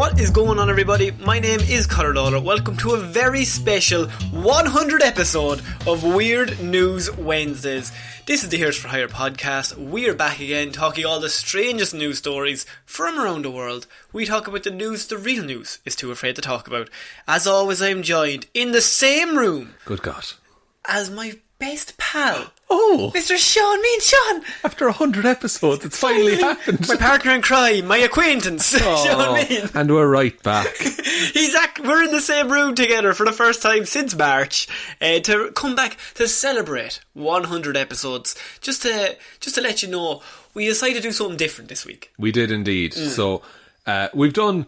What is going on, everybody? My name is Ciara Lawler. Welcome to a very special 100 episode of Weird News Wednesdays. This is the Here's for Hire podcast. We're back again talking all the strangest news stories from around the world. We talk about the news the real news is too afraid to talk about. As always, I am joined in the same room. Good God. As my best pal. Oh! Mr. Sean, me and Sean! After 100 episodes, it's finally happened. My partner in crime, my acquaintance, Sean Mean. And we're right back. We're in the same room together for the first time since March to come back to celebrate 100 episodes. Just to let you know, we decided to do something different this week. We did indeed. So, we've done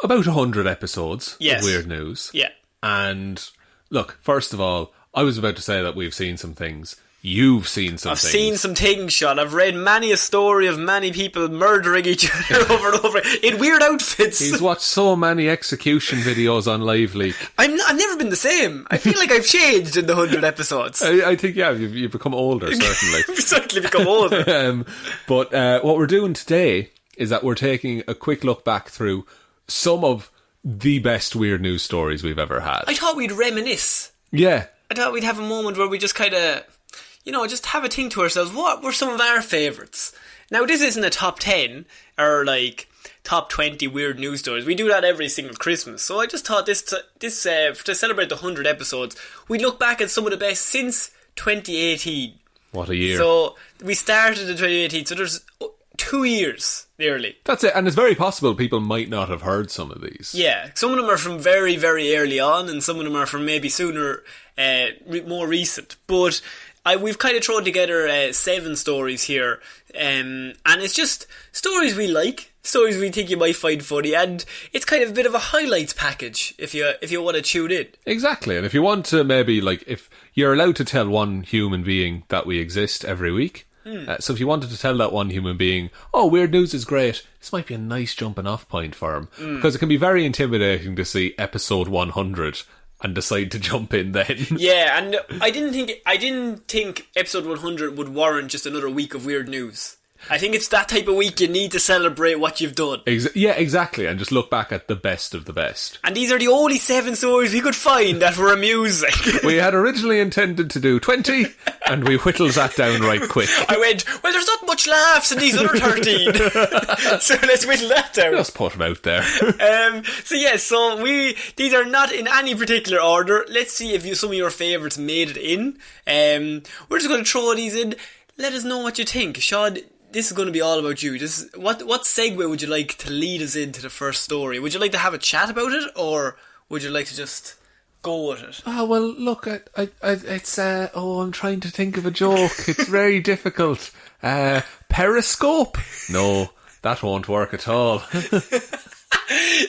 about 100 episodes of Weird News. Yeah. And, look, first of all, I was about to say that we've seen some things. You've seen some things. I've seen some things, Sean. I've read many a story of many people murdering each other over and over in weird outfits. He's watched so many execution videos on Live Leak. I've never been the same. I feel like I've changed in the 100 episodes. I think, yeah, you've become older, certainly. You've certainly become older. But what we're doing today is that we're taking a quick look back through some of the best weird news stories we've ever had. I thought we'd reminisce. Yeah. I thought we'd have a moment where we just kind of, just have a think to ourselves, what were some of our favourites? Now, this isn't a top 10 or top 20 weird news stories. We do that every single Christmas. So I just thought this to celebrate the 100 episodes, we'd look back at some of the best since 2018. What a year. So we started in 2018, so there's 2 years nearly. That's it, and it's very possible people might not have heard some of these. Yeah, some of them are from very, very early on, and some of them are from maybe sooner, more recent. But we've kind of thrown together 7 stories here, and it's just stories we like, stories we think you might find funny, and it's kind of a bit of a highlights package if you want to tune in. Exactly, and if you want to maybe, if you're allowed to tell one human being that we exist every week, so if you wanted to tell that one human being, oh, weird news is great, this might be a nice jumping off point for him. Because it can be very intimidating to see episode 100 and decide to jump in then. Yeah, and I didn't think episode 100 would warrant just another week of weird news. I think it's that type of week you need to celebrate what you've done. Yeah, exactly, and just look back at the best of the best. And these are the only 7 stories we could find that were amusing. We had originally intended to do 20, and we whittled that down right quick. I went, well, there's not much laughs in these other 13. So let's whittle that down. Just put them out there. These are not in any particular order. Let's see if some of your favourites made it in. We're just going to throw these in. Let us know what you think. Sean, this is going to be all about you. What segue would you like to lead us into the first story? Would you like to have a chat about it, or would you like to just go with it? Oh, well, look, I'm trying to think of a joke. It's very difficult. Periscope? No, that won't work at all.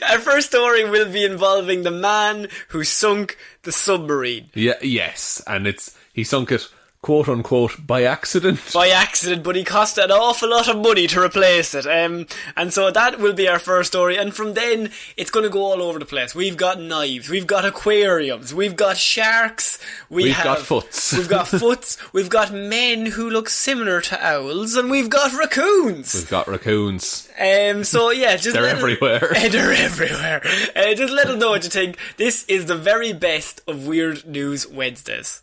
Our first story will be involving the man who sunk the submarine. Yes, and he sunk it, quote unquote, by accident. By accident, but he cost an awful lot of money to replace it. And so that will be our first story. And from then, it's going to go all over the place. We've got knives, we've got aquariums, we've got sharks, we've got foots. We've got foots, we've got men who look similar to owls, and we've got raccoons. They're everywhere. They're everywhere. Just let us know what you think. This is the very best of Weird News Wednesdays.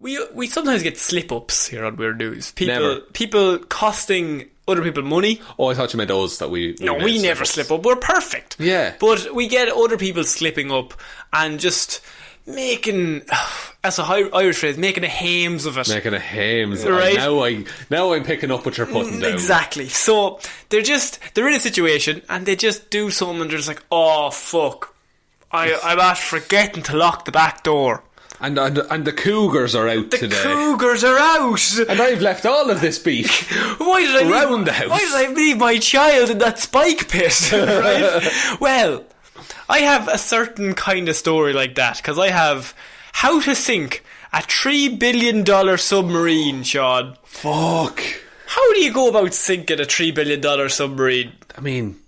We sometimes get slip-ups here on Weird News. People costing other people money. Oh, I thought you meant those that we No, we never slip up. We're perfect. Yeah. But we get other people slipping up and just making, that's a Irish phrase, making a hames of it. Making a hames. Right? Now I'm picking up what you're putting down. Exactly. So they're in a situation and they just do something and they're just like, oh, fuck. I'm after forgetting to lock the back door. And the cougars are out today. The cougars are out! And I've left all of this beef around the house. Why did I leave my child in that spike pit? Right? Well, I have a certain kind of story like that, because I have how to sink a $3 billion submarine, Sean. Fuck. How do you go about sinking a $3 billion submarine? I mean,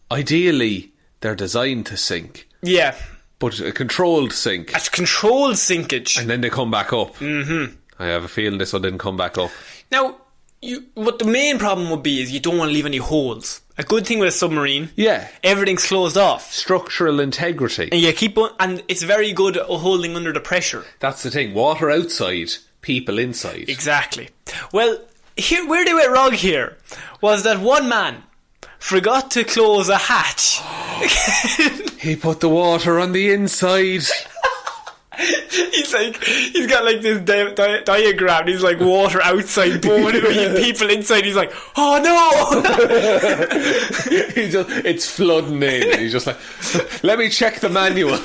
ideally, they're designed to sink. Yeah. But a controlled sink. A controlled sinkage. And then they come back up. Mm-hmm. I have a feeling this one didn't come back up. Now, what the main problem would be is you don't want to leave any holes. A good thing with a submarine. Yeah. Everything's closed off. Structural integrity. And you keep on, and it's very good at holding under the pressure. That's the thing. Water outside, people inside. Exactly. Well, here where they went wrong here was that one man forgot to close a hatch. He put the water on the inside. He's got like this diagram. He's like water outside, people inside. He's like, oh no! It's flooding in. He's just like, let me check the manual.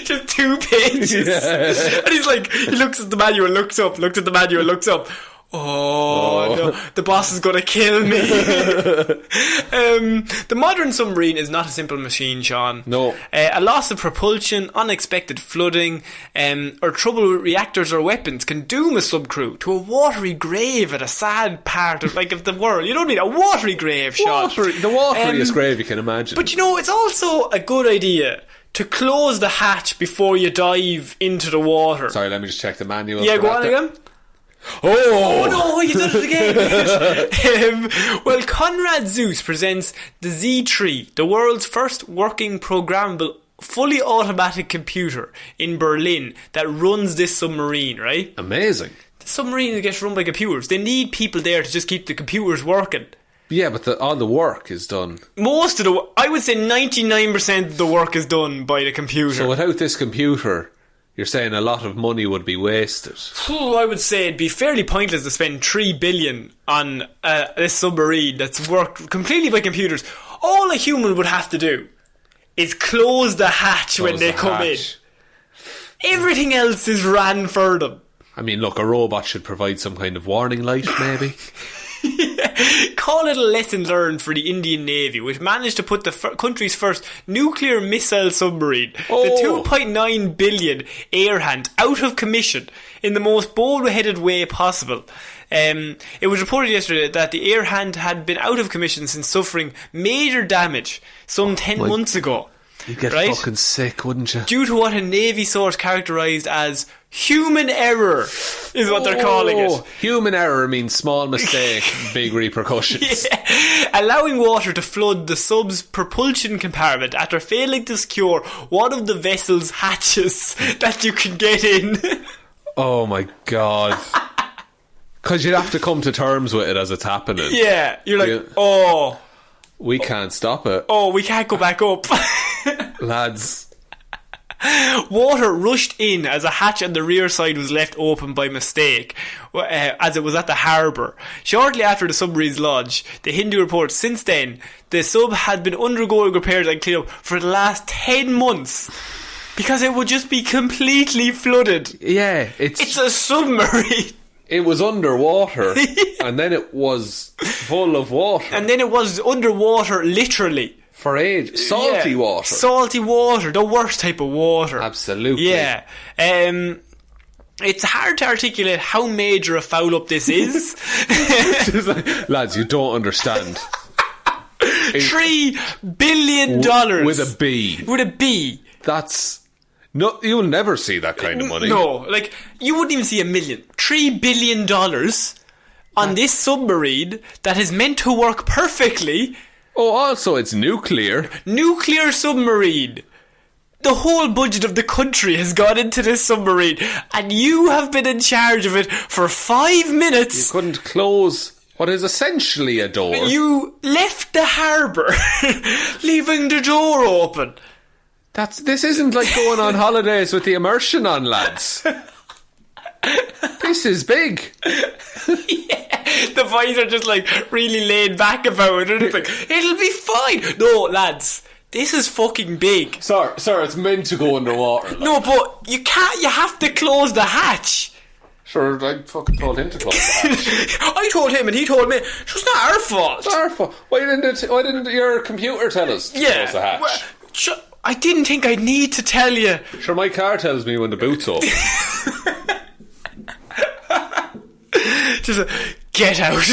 Just 2 pages. Yeah. And he's like, he looks at the manual, looks up, looks at the manual, looks up. Oh no, the boss is going to kill me. The modern submarine is not a simple machine, Sean. No. A loss of propulsion, unexpected flooding, or trouble with reactors or weapons can doom a subcrew to a watery grave at a sad part of the world. You know what I mean? A watery grave, Sean. The wateriest grave you can imagine. But you know, it's also a good idea to close the hatch before you dive into the water. Sorry, let me just check the manual. Yeah, go on again. Oh no, you did it again. Well, Conrad Zuse presents the Z3, the world's first working programmable fully automatic computer in Berlin that runs this submarine, right? Amazing. The submarine gets run by computers. They need people there to just keep the computers working. Yeah, but all the work is done. I would say 99% of the work is done by the computer. So without this computer, you're saying a lot of money would be wasted. I would say it'd be fairly pointless to spend $3 billion on this submarine that's worked completely by computers. All a human would have to do is close the hatch when they come in. Everything else is ran for them. I mean, look, a robot should provide some kind of warning light, maybe. Call it a lesson learned for the Indian Navy, which managed to put the country's first nuclear missile submarine, the 2.9 billion Airhand, out of commission in the most bold-headed way possible. It was reported yesterday that the Airhand had been out of commission since suffering major damage some 10 months ago. You'd get fucking sick, wouldn't you? Due to what a Navy source characterised as human error, is what they're calling it. Human error means small mistake, big repercussions. Yeah. Allowing water to flood the sub's propulsion compartment after failing to secure one of the vessel's hatches that you can get in. Oh my god. Because you'd have to come to terms with it as it's happening. Yeah, you're like, we can't stop it. We can't go back up. Lads. Water rushed in as a hatch on the rear side was left open by mistake, as it was at the harbour. Shortly after the submarine's launch, the Hindu reports since then, the sub had been undergoing repairs and cleanup for the last 10 months. Because it would just be completely flooded. Yeah, it's a submarine. It was underwater, and then it was full of water. And then it was underwater, literally. For ages. Salty water. Salty water, the worst type of water. Absolutely. Yeah. It's hard to articulate how major a foul up this is. Lads, you don't understand. $3 billion. With a B. With a B. That's... No, you'll never see that kind of money. No, you wouldn't even see $1 million. $3 billion on this submarine that is meant to work perfectly. Oh, also it's nuclear. Nuclear submarine. The whole budget of the country has gone into this submarine, and you have been in charge of it for 5 minutes. You couldn't close what is essentially a door. You left the harbour, leaving the door open. This isn't like going on holidays with the immersion on, lads. This is big. Yeah, the boys are just really laid back about it. It's it'll be fine. No, lads, this is fucking big. Sir, it's meant to go underwater. No, but you can't. You have to close the hatch. Sure, I fucking told him to close the hatch. I told him and he told me. It's not our fault. It's our fault. Why didn't your computer tell us to close the hatch? Well, I didn't think I'd need to tell you. Sure, my car tells me when the boot's open. Just get out.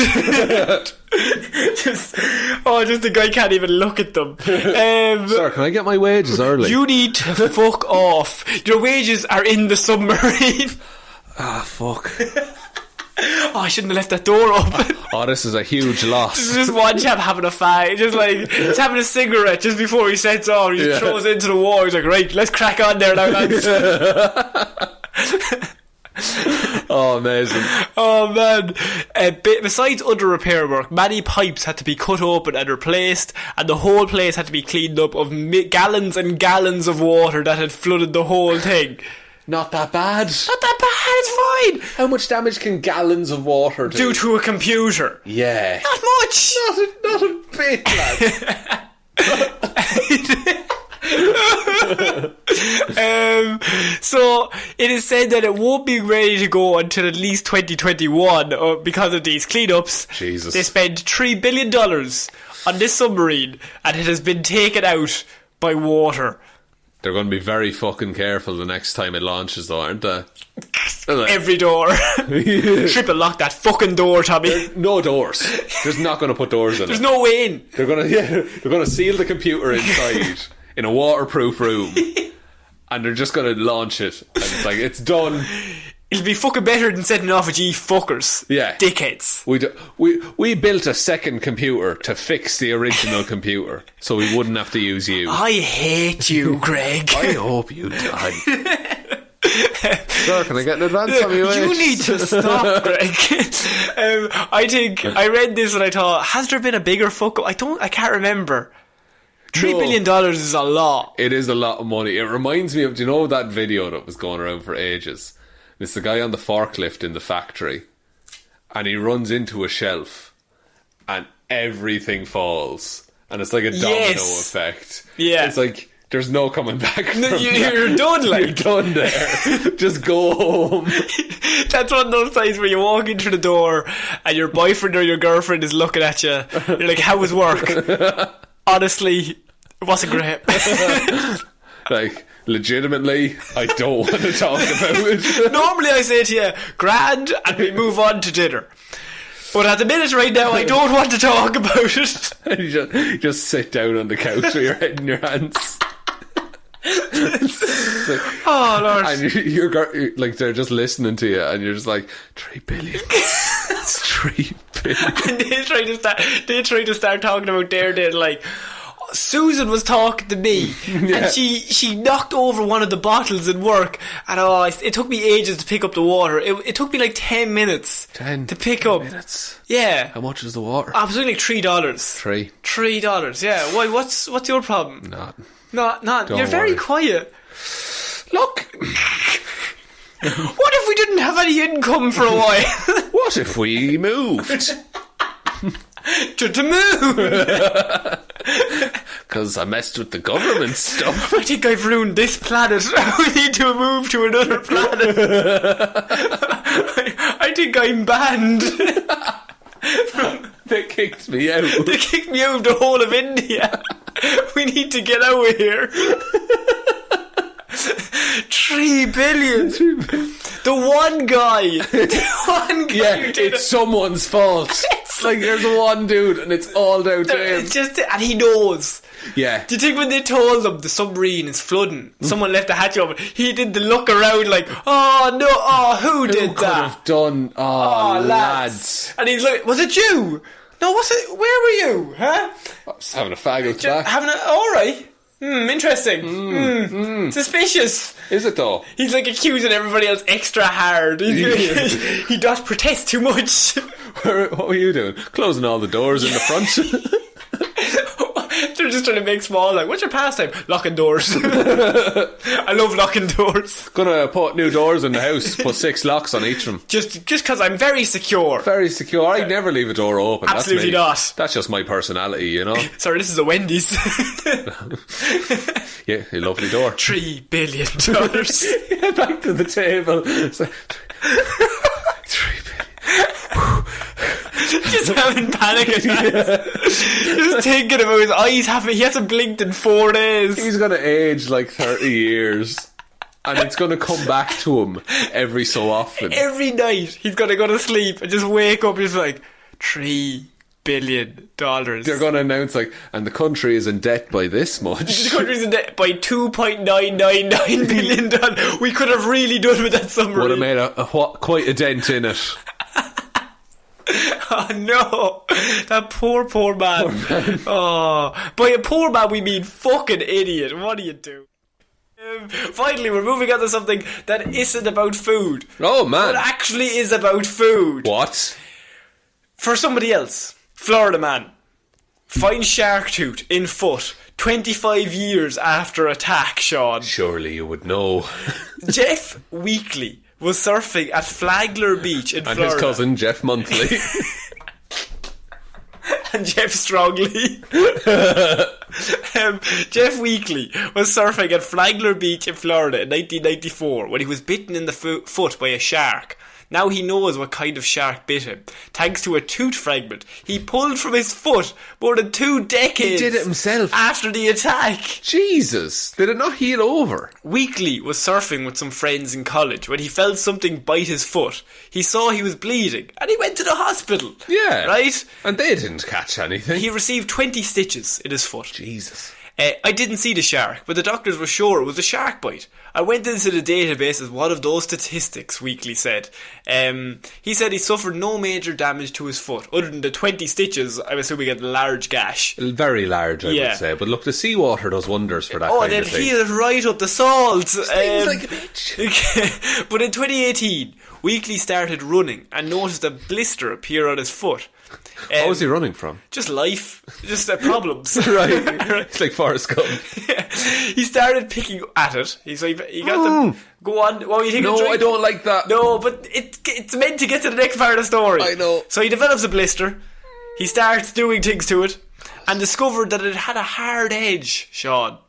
just the guy can't even look at them. Sir, can I get my wages early? You need to fuck off. Your wages are in the submarine. Ah, fuck. Oh, I shouldn't have left that door open. Oh, this is a huge loss. There's just one chap having a fight, just having a cigarette just before he sets off. He just throws it into the wall. He's like, right, let's crack on there now, lads. Oh, amazing. Oh, man. Besides under repair work, many pipes had to be cut open and replaced, and the whole place had to be cleaned up of gallons and gallons of water that had flooded the whole thing. Not that bad. Not that bad, it's fine. How much damage can gallons of water do? Due to a computer. Yeah. Not much. Not a bit, lad. So it is said that it won't be ready to go until at least 2021 because of these cleanups. Jesus. They spent $3 billion on this submarine and it has been taken out by water. They're going to be very fucking careful the next time it launches, though, aren't they? Every door. Triple lock that fucking door, Tommy. No doors. They're not going to put doors in There's it. no way in. They're going to seal the computer inside in a waterproof room, and they're just going to launch it. And it's like, it's done. It'll be fucking better than setting off with ye fuckers. Yeah. Dickheads. We built a second computer to fix the original computer, so we wouldn't have to use you. I hate you, Greg. I hope you die. Sir, can I get an advance on you? You need to stop, Greg. I read this and I thought, has there been a bigger fuck up? I can't remember. $3 billion is a lot. It is a lot of money. It reminds me of, do you know that video that was going around for ages? It's the guy on the forklift in the factory, and he runs into a shelf, and everything falls, and it's like a domino effect. Yeah, it's like there's no coming back. From you're done. Like you're done there. Just go home. That's one of those times where you walk into the door, and your boyfriend or your girlfriend is looking at you. You're like, "How was work?" Honestly, it wasn't great. Like, legitimately, I don't want to talk about it. Normally I say to you, grand, and we move on to dinner. But at the minute right now, I don't want to talk about it. And you just sit down on the couch with your head in your hands. Like, oh, Lord. And you're like, they're just listening to you, and you're just like, 3 billion. It's 3 billion. And they try to start talking about their day, like, Susan was talking to me and she knocked over one of the bottles in work, and it took me ages to pick up the water. It took me like 10 minutes to pick up. Minutes? Yeah. How much is the water? Absolutely like $3. $3, yeah. Why? What's your problem? Not. You're very quiet. Look. What if we didn't have any income for a while? What if we moved? to the moon. Because I messed with the government stuff. I think I've ruined this planet. We need to move to another planet. I think I'm banned. They kicked me out. They kicked me out of the whole of India. We need to get out of here. 3 billion. The one guy. Yeah, it's someone's fault. It's like there's one dude and it's all down to him. It's just, and he knows. Yeah. Do you think when they told him the submarine is flooding, someone left the hatch open, he did the look around like, oh no, who did could that? Have done? Oh, lads. And he's like, was it you? No, was it? Where were you? Huh? I was having a fag out back. Alright. Interesting. Suspicious. Is it though? He's like accusing everybody else extra hard. He does protest too much. What were you doing? Closing all the doors in the front. They're just trying to make small. Like, what's your pastime? Locking doors. I love locking doors. Gonna put new doors in the house. Put 6 locks on each of them. Just because I'm very secure. Very secure. I'd never leave a door open. Absolutely not. That's just my personality, you know. Sorry, this is a Wendy's. Yeah, a lovely door. $3 billion. Yeah, back to the table. It's like, 3 billion. Just having panic attacks. Just thinking about his eyes. He hasn't blinked in 4 days. He's going to age like 30 years. And it's going to come back to him every so often. Every night he's going to go to sleep and just wake up and just like, $3 billion. They're going to announce like, and the country is in debt by this much. The country's in debt by $2.999 billion. We could have really done with that submarine. Would have made quite a dent in it. Oh no, that poor man. Oh, by a poor man we mean fucking idiot. What do you do? Finally, we're moving on to something that isn't about food. Oh man, but actually is about food. What? For somebody else, Florida man finds shark tooth in foot 25 years after attack. Sean, surely you would know. Jeff Weekly was surfing at Flagler Beach in Florida. And his cousin Jeff Monthly. And Jeff Strongly. Jeff Weekly was surfing at Flagler Beach in Florida in 1994 when he was bitten in the foot by a shark. Now he knows what kind of shark bit him, thanks to a tooth fragment he pulled from his foot more than 2 decades. He did it himself. After the attack. Jesus, did it not heal over? Weekly was surfing with some friends in college when he felt something bite his foot. He saw he was bleeding and he went to the hospital. Yeah. Right? And they didn't catch anything. He received 20 stitches in his foot. Jesus. I didn't see the shark, but the doctors were sure it was a shark bite. I went into the database as one of those statistics, Weekly said. He said he suffered no major damage to his foot, other than the 20 stitches, I'm assuming a large gash. Very large, I would say. But look, the seawater does wonders for that kind of thing. Oh, they'd heal right up the salt. Stings like a bitch. But in 2018, Weekly started running and noticed a blister appear on his foot. What was he running from? Just life. Just problems. Right. It's like Forrest Gump. Yeah. He started picking at it. He got them. Go on. What were you thinking? No, I don't like that. No, but it's meant to get to the next part of the story. I know. So he develops a blister. He starts doing things to it and discovered that it had a hard edge, Sean.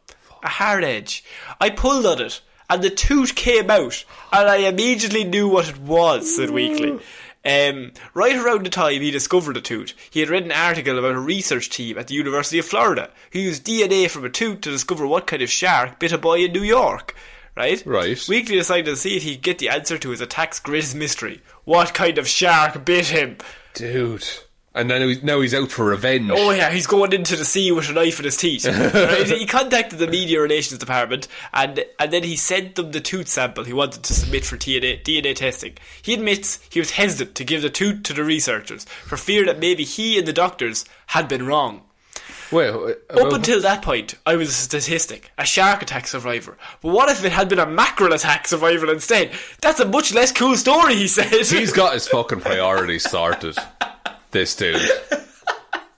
A hard edge. I pulled on it and the tooth came out and I immediately knew what it was, said Weekly. Right around the time he discovered the tooth, he had read an article about a research team at the University of Florida who used DNA from a tooth to discover what kind of shark bit a boy in New York. Right? Weekly decided to see if he could get the answer to his attack's greatest mystery. What kind of shark bit him? Dude. And now he's out for revenge. Oh yeah, he's going into the sea with a knife in his teeth. Right? He contacted the media relations department and then he sent them the tooth sample he wanted to submit for DNA testing. He admits he was hesitant to give the tooth to the researchers for fear that maybe he and the doctors had been wrong. Well, up until that point, I was a statistic, a shark attack survivor. But what if it had been a mackerel attack survivor instead? That's a much less cool story, he said. He's got his fucking priorities sorted. This dude.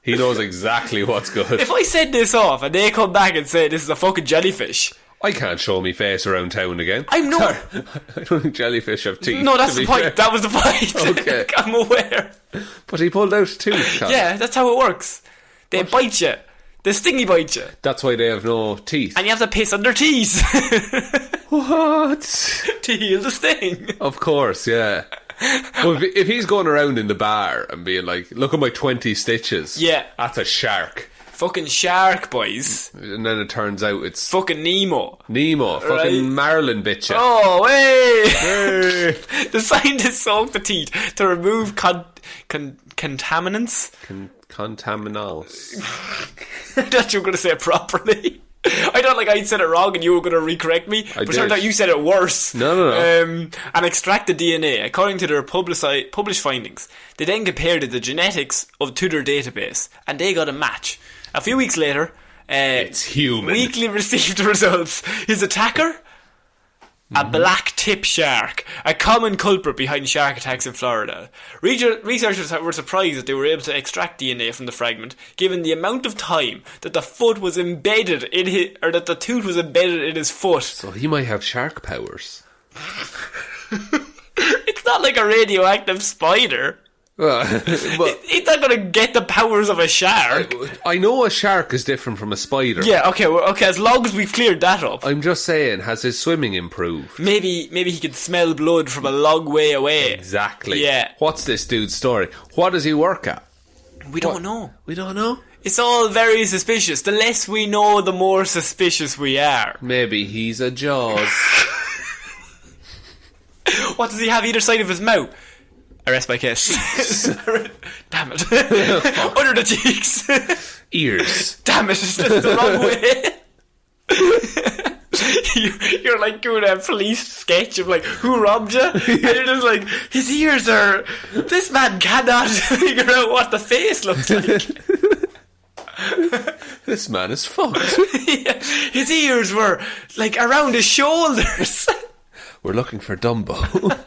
He knows exactly what's good. If I send this off and they come back and say this is a fucking jellyfish, I can't show me face around town again. I'm not. Sorry, I don't think jellyfish have teeth. No, that's the point. Fair. That was the point. Okay. I'm aware. But he pulled out a tooth. Yeah, that's how it works. They bite you. They stingy bite you. That's why they have no teeth. And you have to piss on their teeth. What? To heal the sting. Of course, yeah. Well, if he's going around in the bar and being like, look at my 20 stitches. Yeah. That's a shark. Fucking shark, boys. And then it turns out it's fucking Nemo. Fucking right? Marlin bitcha. Oh, hey! The scientists soaked the teeth to remove contaminants. Contaminals. I thought you were going to say it properly. I thought I said it wrong and you were going to recorrect me. But it turned out you said it worse. No. And extract the DNA according to their published findings. They then compared the genetics to their database and they got a match. A few weeks later, it's human. Weekly received the results. His attacker? A black tip shark, a common culprit behind shark attacks in Florida. Researchers were surprised that they were able to extract DNA from the fragment, given the amount of time that the foot was embedded in that the tooth was embedded in his foot. So he might have shark powers. It's not like a radioactive spider. It's not going to get the powers of a shark. I know a shark is different from a spider. Yeah, okay, as long as we've cleared that up. I'm just saying, has his swimming improved? Maybe he can smell blood from a long way away. Exactly. Yeah. What's this dude's story? What does he work at? We don't know. We don't know? It's all very suspicious. The less we know, the more suspicious we are. Maybe he's a Jaws. What does he have either side of his mouth? I rest my case. Damn it. Under the cheeks. Ears. Damn it, it's just the wrong way. You're like doing a police sketch of like, who robbed you? And you're just like, his ears are... This man cannot figure out what the face looks like. This man is fucked. Yeah, his ears were like around his shoulders. We're looking for Dumbo.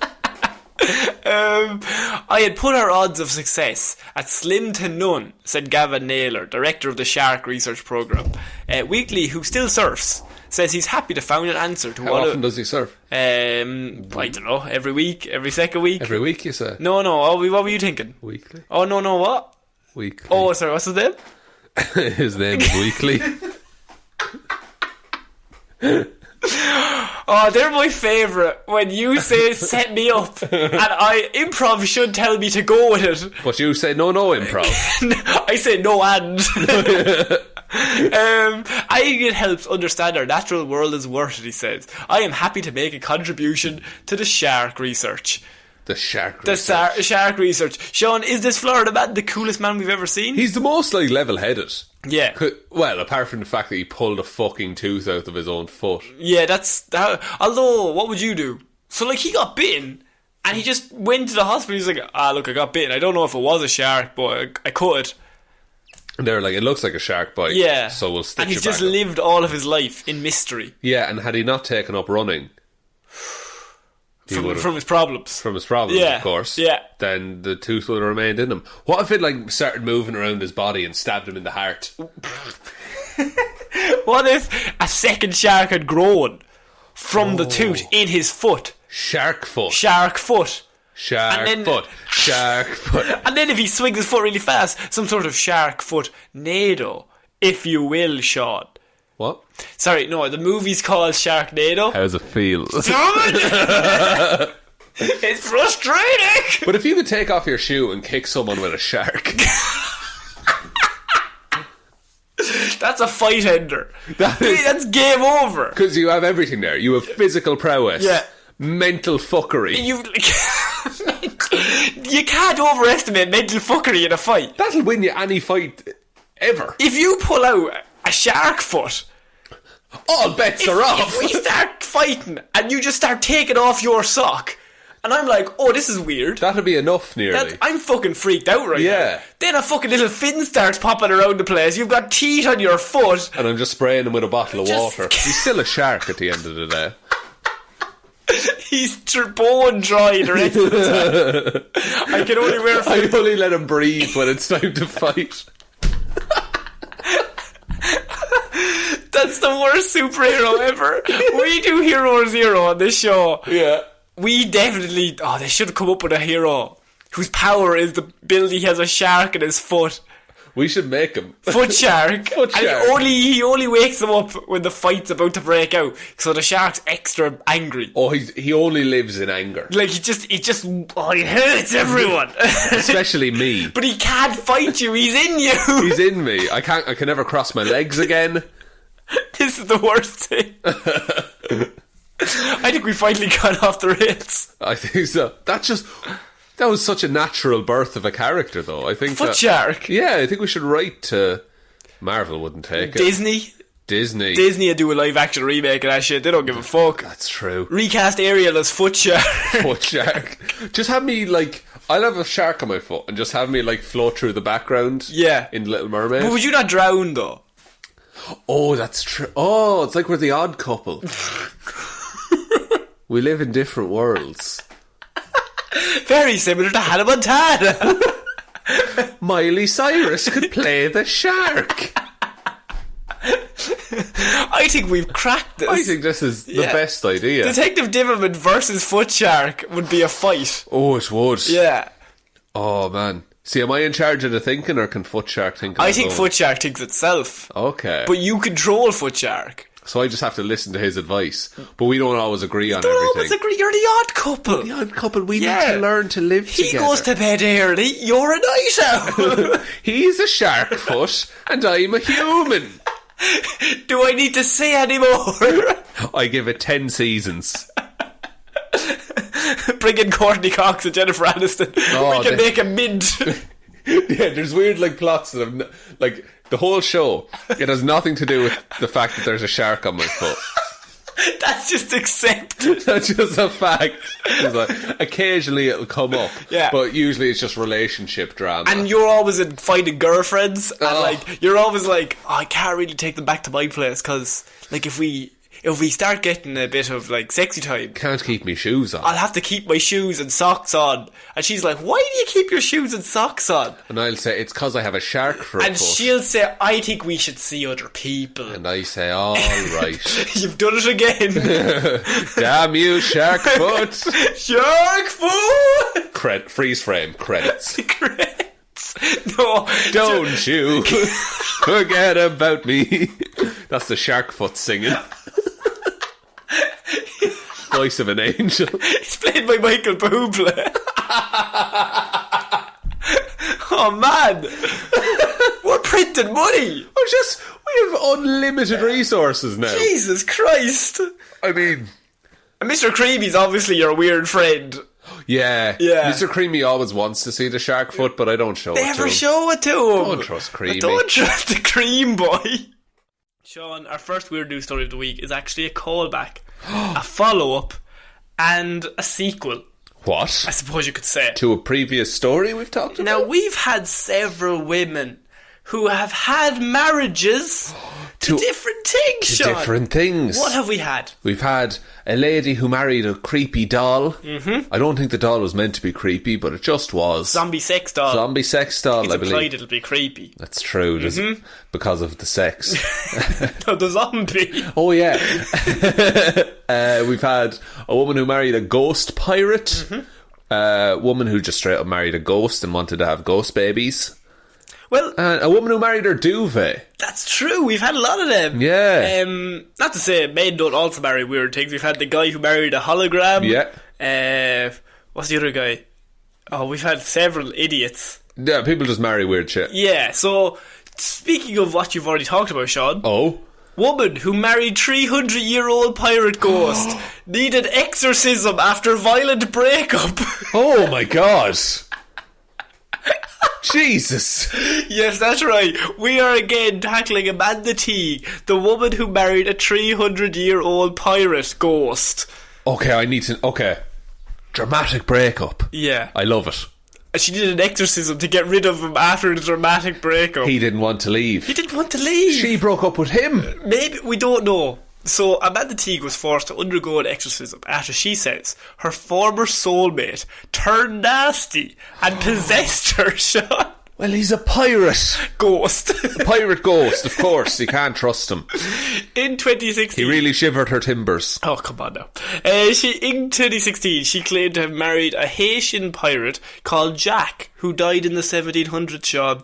I had put our odds of success at slim to none, said Gavin Naylor, director of the Shark Research Programme. Weekly, who still surfs, says he's happy to find an answer to How often does he surf? I don't know, every week, every second week. Every week, you say? No, what were you thinking? Weekly. Oh, no, what? Weekly. Oh, sorry, what's his name? His name is Weekly. Oh, they're my favourite. When you say set me up and improv should tell me to go with it. But you say no improv. I say no and. I think it helps understand our natural world is worth it, he says. I am happy to make a contribution to the shark research. The shark research. The shark research. Sean, is this Florida man the coolest man we've ever seen? He's the most like level-headed. Yeah. Well, apart from the fact that he pulled a fucking tooth out of his own foot. Yeah, although, what would you do? So, like, he got bitten, and he just went to the hospital. He's like, look, I got bitten. I don't know if it was a shark, but I cut it. And they're like, it looks like a shark bite. Yeah. So we'll stitch it back. And he's just lived all of his life in mystery. Yeah, and had he not taken up running... From his problems. From his problems, yeah, of course. Yeah. Then the tooth would have remained in him. What if it like started moving around his body and stabbed him in the heart? What if a second shark had grown from the tooth in his foot? Shark foot. Shark foot. Shark foot. Shark foot. And then if he swings his foot really fast, some sort of shark foot nado, if you will, Sean. What? Sorry, no, the movie's called Sharknado. How does it feel? It's frustrating! But if you could take off your shoe and kick someone with a shark... That's a fight ender. That's game over. Because you have everything there. You have physical prowess. Yeah. Mental fuckery. You can't overestimate mental fuckery in a fight. That'll win you any fight ever. If you pull out a shark foot, all bets are off. If we start fighting and you just start taking off your sock, and I'm like, oh, this is weird. That'll be enough, nearly. I'm fucking freaked out right now. Then a fucking little fin starts popping around the place. You've got teeth on your foot. And I'm just spraying him with a bottle of water. He's still a shark at the end of the day. He's bone dry the rest of the time. I can only wear... I only let him breathe when it's time to fight. That's the worst superhero ever. We do Hero Zero on this show. Yeah. We definitely... Oh, they should come up with a hero whose power is the ability he has a shark in his foot. We should make him. Foot shark. Foot shark. And he only wakes him up when the fight's about to break out. So the shark's extra angry. Oh, he only lives in anger. Like, he hurts everyone. Especially me. But he can't fight you, he's in you. He's in me. I can never cross my legs again. This is the worst thing. I think we finally got off the rails. I think so. That was such a natural birth of a character, though. I think Foot shark. Yeah, I think we should write to... Marvel wouldn't take it. Disney would do a live action remake of that shit. They don't give a fuck. That's true. Recast Ariel as Foot Shark. Foot Shark. Just have me I'll have a shark on my foot and just have me float through the background. Yeah. In Little Mermaid. But would you not drown though? Oh, that's true. Oh, it's like we're the odd couple. We live in different worlds. Very similar to Hannah Montana. Miley Cyrus could play the shark. I think we've cracked this. I think this is the best idea. Detective Dimmerman versus Foot Shark would be a fight. Oh, it would. Yeah. Oh, man. See, am I in charge of the thinking, or can Foot Shark think? I think Foot Shark thinks itself. Okay. But you control Foot Shark. So I just have to listen to his advice. But we don't always agree on everything. Don't always agree. You're the odd couple. The odd couple. We need to learn to live together. He goes to bed early. You're a night owl. He's a shark foot, and I'm a human. Do I need to say any more? I give it 10 seasons. Bring in Courtney Cox and Jennifer Aniston. We can make a mint. Yeah, there's weird plots that have the whole show. It has nothing to do with the fact that there's a shark on my foot. That's just accepted. That's just a fact. It's like, occasionally it'll come up, Yeah. but usually it's just relationship drama. And you're always in finding girlfriends, and like you're always like, oh, I can't really take them back to my place because, like, if we start getting a bit of like sexy time, Can't keep me shoes on. I'll have to keep my shoes and socks on. And she's like, why do you keep your shoes and socks on? And I'll say, it's because I have a shark for a And foot. she'll say, I think we should see other people. And I say, all right. You've done it again. Damn you, shark foot. Shark food. Freeze frame, credits. No. Don't you forget about me. That's the shark foot singing. Voice of an angel. It's played by Michael Bublé. Oh man, we're printing money. We have unlimited resources now. Jesus Christ. I mean, And Mr. Creamy's obviously your weird friend. yeah. Yeah. Mr. Creamy always wants to see the shark foot, but I don't show it to Never him. show it to him. Don't trust Creamy. Don't trust the cream boy. Sean, our first weird news story of the week is actually a callback, a follow-up, and a sequel, What? I suppose you could say. To a previous story we've talked about? Now, we've had several women who have had marriages to different things, Sean. Different things. What have we had? We've had a lady who married a creepy doll. Mm-hmm. I don't think the doll was meant to be creepy, but it just was. Zombie sex doll. Zombie sex doll, It's I believe. implied it'll be creepy. That's true, because of the sex. No, the zombie. Oh, yeah. We've had a woman who married a ghost pirate. A woman who just straight up married a ghost and wanted to have ghost babies. Well, And a woman who married her duvet. that's true. We've had a lot of them. Yeah. Not to say men don't also marry weird things. We've had the guy who married a hologram. Yeah. What's the other guy? Oh, we've had several idiots. Yeah, people just marry weird shit. Yeah, so speaking of what you've already talked about, Sean. Oh? Woman who married 300-year-old pirate ghost needed exorcism after violent breakup. Oh my god. Jesus. Yes, that's right. We are again tackling Amanda Teague, the woman who married a 300-year-old pirate ghost. Okay. Dramatic breakup. Yeah. I love it. And she did an exorcism to get rid of him after the dramatic breakup. He didn't want to leave. He didn't want to leave. She broke up with him. Maybe, we don't know. So Amanda Teague was forced to undergo an exorcism after she says her former soulmate turned nasty and possessed her, Sean. Well, he's a pirate. Ghost. A pirate ghost, of course. You can't trust him. In 2016... He really shivered her timbers. Oh, come on now. In 2016, she claimed to have married a Haitian pirate called Jack, who died in the 1700s, Sean.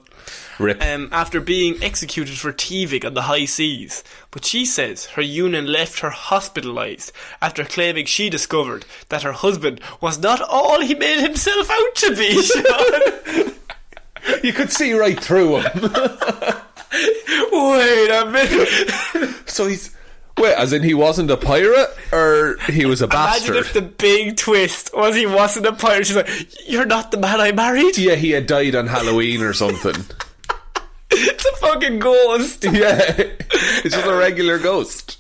Rip. After being executed for thieving on the high seas. But she says her union left her hospitalised after claiming she discovered that her husband was not all he made himself out to be, Sean. You could see right through him. Wait a minute. So he's... Wait, as in he wasn't a pirate? Or he was a bastard? Imagine if the big twist was he wasn't a pirate. She's like, you're not the man I married? Yeah, he had died on Halloween or something. It's a fucking ghost. Yeah, it's just a regular ghost.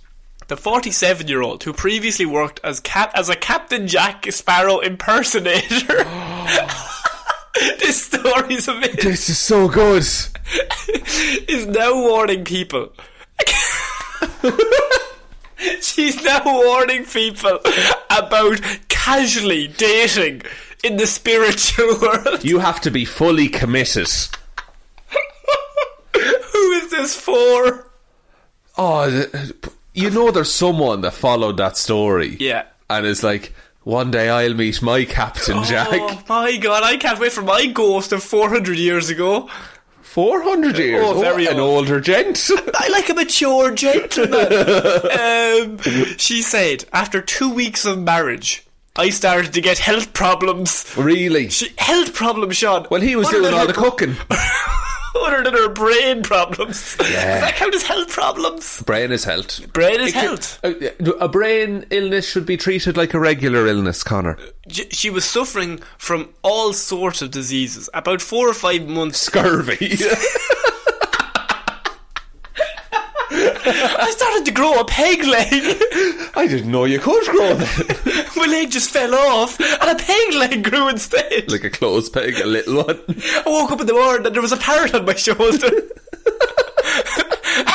The 47-year-old who previously worked as a Captain Jack Sparrow impersonator. This story's amazing. This is so good. Is now warning people. She's now warning people about casually dating in the spiritual world. You have to be fully committed. Who is this for? Oh, you know there's someone that followed that story. Yeah. And is like, one day I'll meet my Captain Jack. Oh my god, I can't wait for my ghost of 400 years ago. 400 years? Oh, very an old. older gent. I like a mature gentleman. She said, after 2 weeks of marriage, I started to get health problems. Really? Health problems, Sean. Well, he was doing all the cooking. Other than her brain problems. Yeah. Does that count as health problems? Brain is health. Brain is health. A brain illness should be treated like a regular illness, Connor. She was suffering from all sorts of diseases. About 4 or 5 months. Scurvy. I started to grow a peg leg. I didn't know you could grow that. My leg just fell off and a peg leg grew instead. Like a clothes peg, a little one. I woke up in the morning and there was a parrot on my shoulder.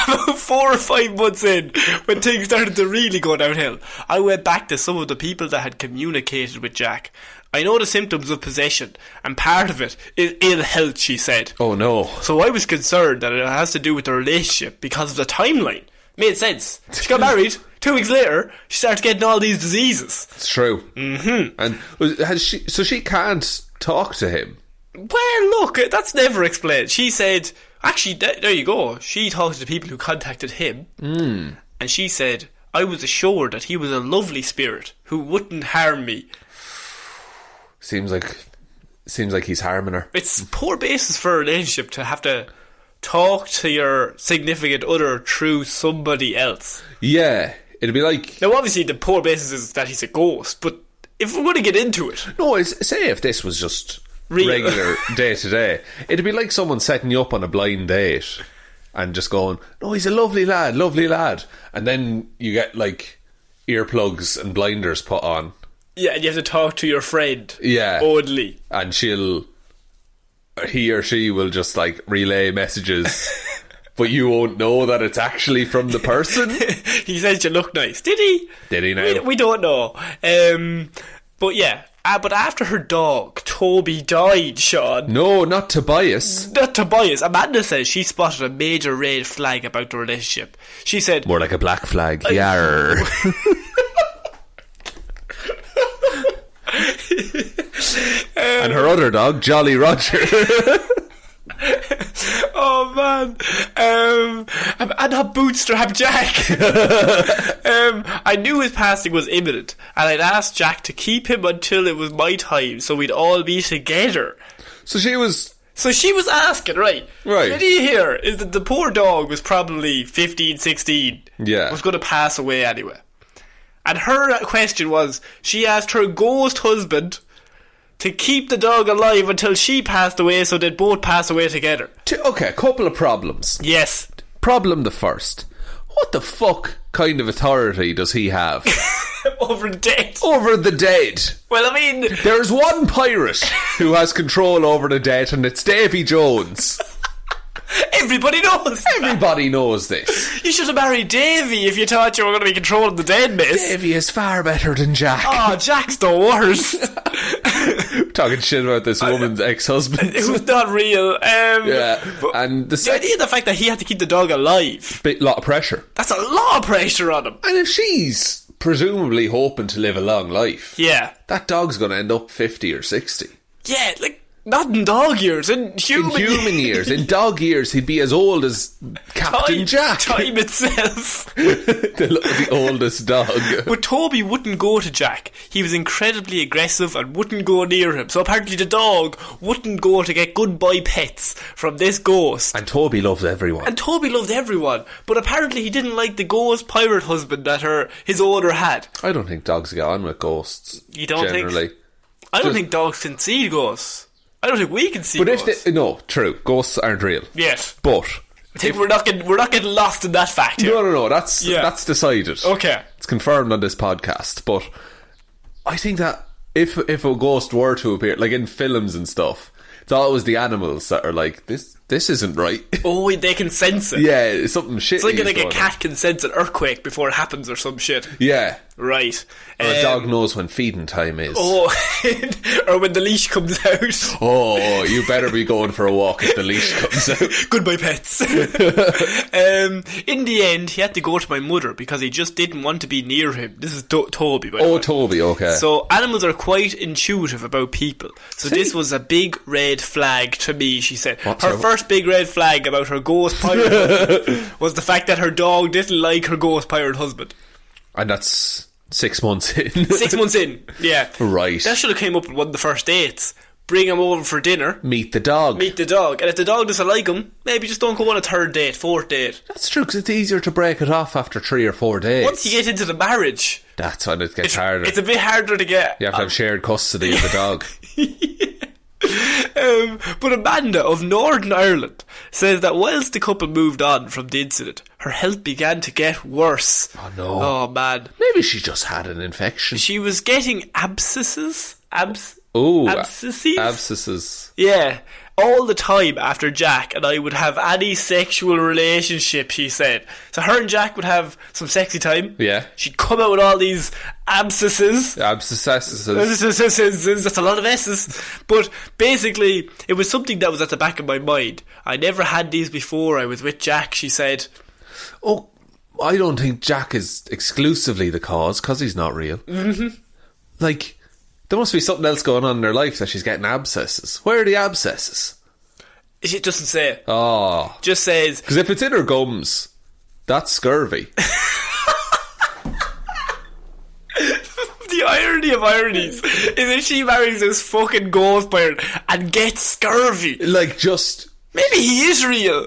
About 4 or 5 months in, when things started to really go downhill, I went back to some of the people that had communicated with Jack. I know the symptoms of possession, and part of it is ill health, she said. Oh no. So I was concerned that it has to do with the relationship because of the timeline. Made sense. She got married. 2 weeks later, she started getting all these diseases. It's true. Mm-hmm. And so she can't talk to him? Well, look, that's never explained. She said, actually, there you go. She talked to the people who contacted him, and she said, I was assured that he was a lovely spirit who wouldn't harm me. Seems like he's harming her. It's poor basis for a relationship to have to talk to your significant other through somebody else. Yeah, it'd be like... Now, obviously, the poor basis is that he's a ghost, but if we're going to get into it... No, say if this was just regular day to day, it'd be like someone setting you up on a blind date and just going, no, he's a lovely lad. And then you get, like, earplugs and blinders put on. Yeah, and you have to talk to your friend. Yeah. Only. And he or she will just, like, relay messages, but you won't know that it's actually from the person. He says you look nice. Did he? Did he now? We don't know. But yeah. But after her dog, Toby, died, Sean. No, not Tobias. Not Tobias. Amanda says she spotted a major red flag about the relationship. She said... More like a black flag. Yarr. And her other dog, Jolly Roger. Oh man. And her bootstrap Jack. I knew his passing was imminent, and I'd asked Jack to keep him until it was my time so we'd all be together. So she was asking, right? Did you hear is that the poor dog was probably 15, 16, was going to pass away anyway. And her question was, she asked her ghost husband to keep the dog alive until she passed away so they'd both pass away together. Okay, couple of problems. Yes. Problem the first. What the fuck kind of authority does he have? Over the dead. Over the dead. Well, I mean... There's one pirate who has control over the dead, and it's Davy Jones. Everybody knows. Everybody knows this. You should have married Davy if you thought you were going to be controlling the dead, miss. Davy is far better than Jack. Oh, Jack's the worst. Talking shit about this woman's ex-husband. It was not real. And the idea of the fact that he had to keep the dog alive. Lot of pressure. That's a lot of pressure on him. And if she's presumably hoping to live a long life, that dog's going to end up 50 or 60. Yeah, like... Not in dog years, in human years. In dog years, he'd be as old as Captain Jack. Time itself. the oldest dog. But Toby wouldn't go to Jack. He was incredibly aggressive and wouldn't go near him. So apparently the dog wouldn't go to get goodbye pets from this ghost. And Toby loved everyone. But apparently he didn't like the ghost pirate husband that his owner had. I don't think dogs get on with ghosts. You don't generally. I don't think dogs can see ghosts. I don't think we can see ghosts. No, true. Ghosts aren't real. Yes. But I think we're not getting lost in that fact here. No. That's decided. Okay. It's confirmed on this podcast. But I think that if a ghost were to appear, like in films and stuff, it's always the animals that are like, this isn't right. Oh, they can sense it. Yeah, something shit. It's like a cat can sense an earthquake before it happens or some shit. Yeah. Right. Or a dog knows when feeding time is. Oh, or when the leash comes out. Oh, you better be going for a walk if the leash comes out. Goodbye, pets. In the end, he had to go to my mother because he just didn't want to be near him. This is Toby, by the way. Oh, Toby, okay. So animals are quite intuitive about people. So this was a big red flag to me, she said. Her first big red flag about her ghost pirate husband was the fact that her dog didn't like her ghost pirate husband. And that's 6 months in. 6 months in, yeah. Right. That should have came up with one of the first dates. Bring him over for dinner. Meet the dog. And if the dog doesn't like him, maybe just don't go on a third date, fourth date. That's true, because it's easier to break it off after 3 or 4 days. Once you get into the marriage, that's when it gets harder. It's a bit harder to get. You have to have shared custody of the dog. But Amanda of Northern Ireland says that whilst the couple moved on from the incident, her health began to get worse. Oh no. Oh man. Maybe she just had an infection. She was getting abscesses. Abscesses. Abscesses. Yeah. All the time after Jack and I would have any sexual relationship, she said. So her and Jack would have some sexy time. Yeah. She'd come out with all these abscesses. Abscesses. That's a lot of S's. But basically, it was something that was at the back of my mind. I never had these before I was with Jack, she said. Oh, I don't think Jack is exclusively the cause, because he's not real. Mm-hmm. Like... There must be something else going on in her life that she's getting abscesses. Where are the abscesses? It doesn't say. Oh. Just says... Because if it's in her gums, that's scurvy. The irony of ironies is if she marries this fucking ghost pirate and gets scurvy. Like, just... Maybe he is real.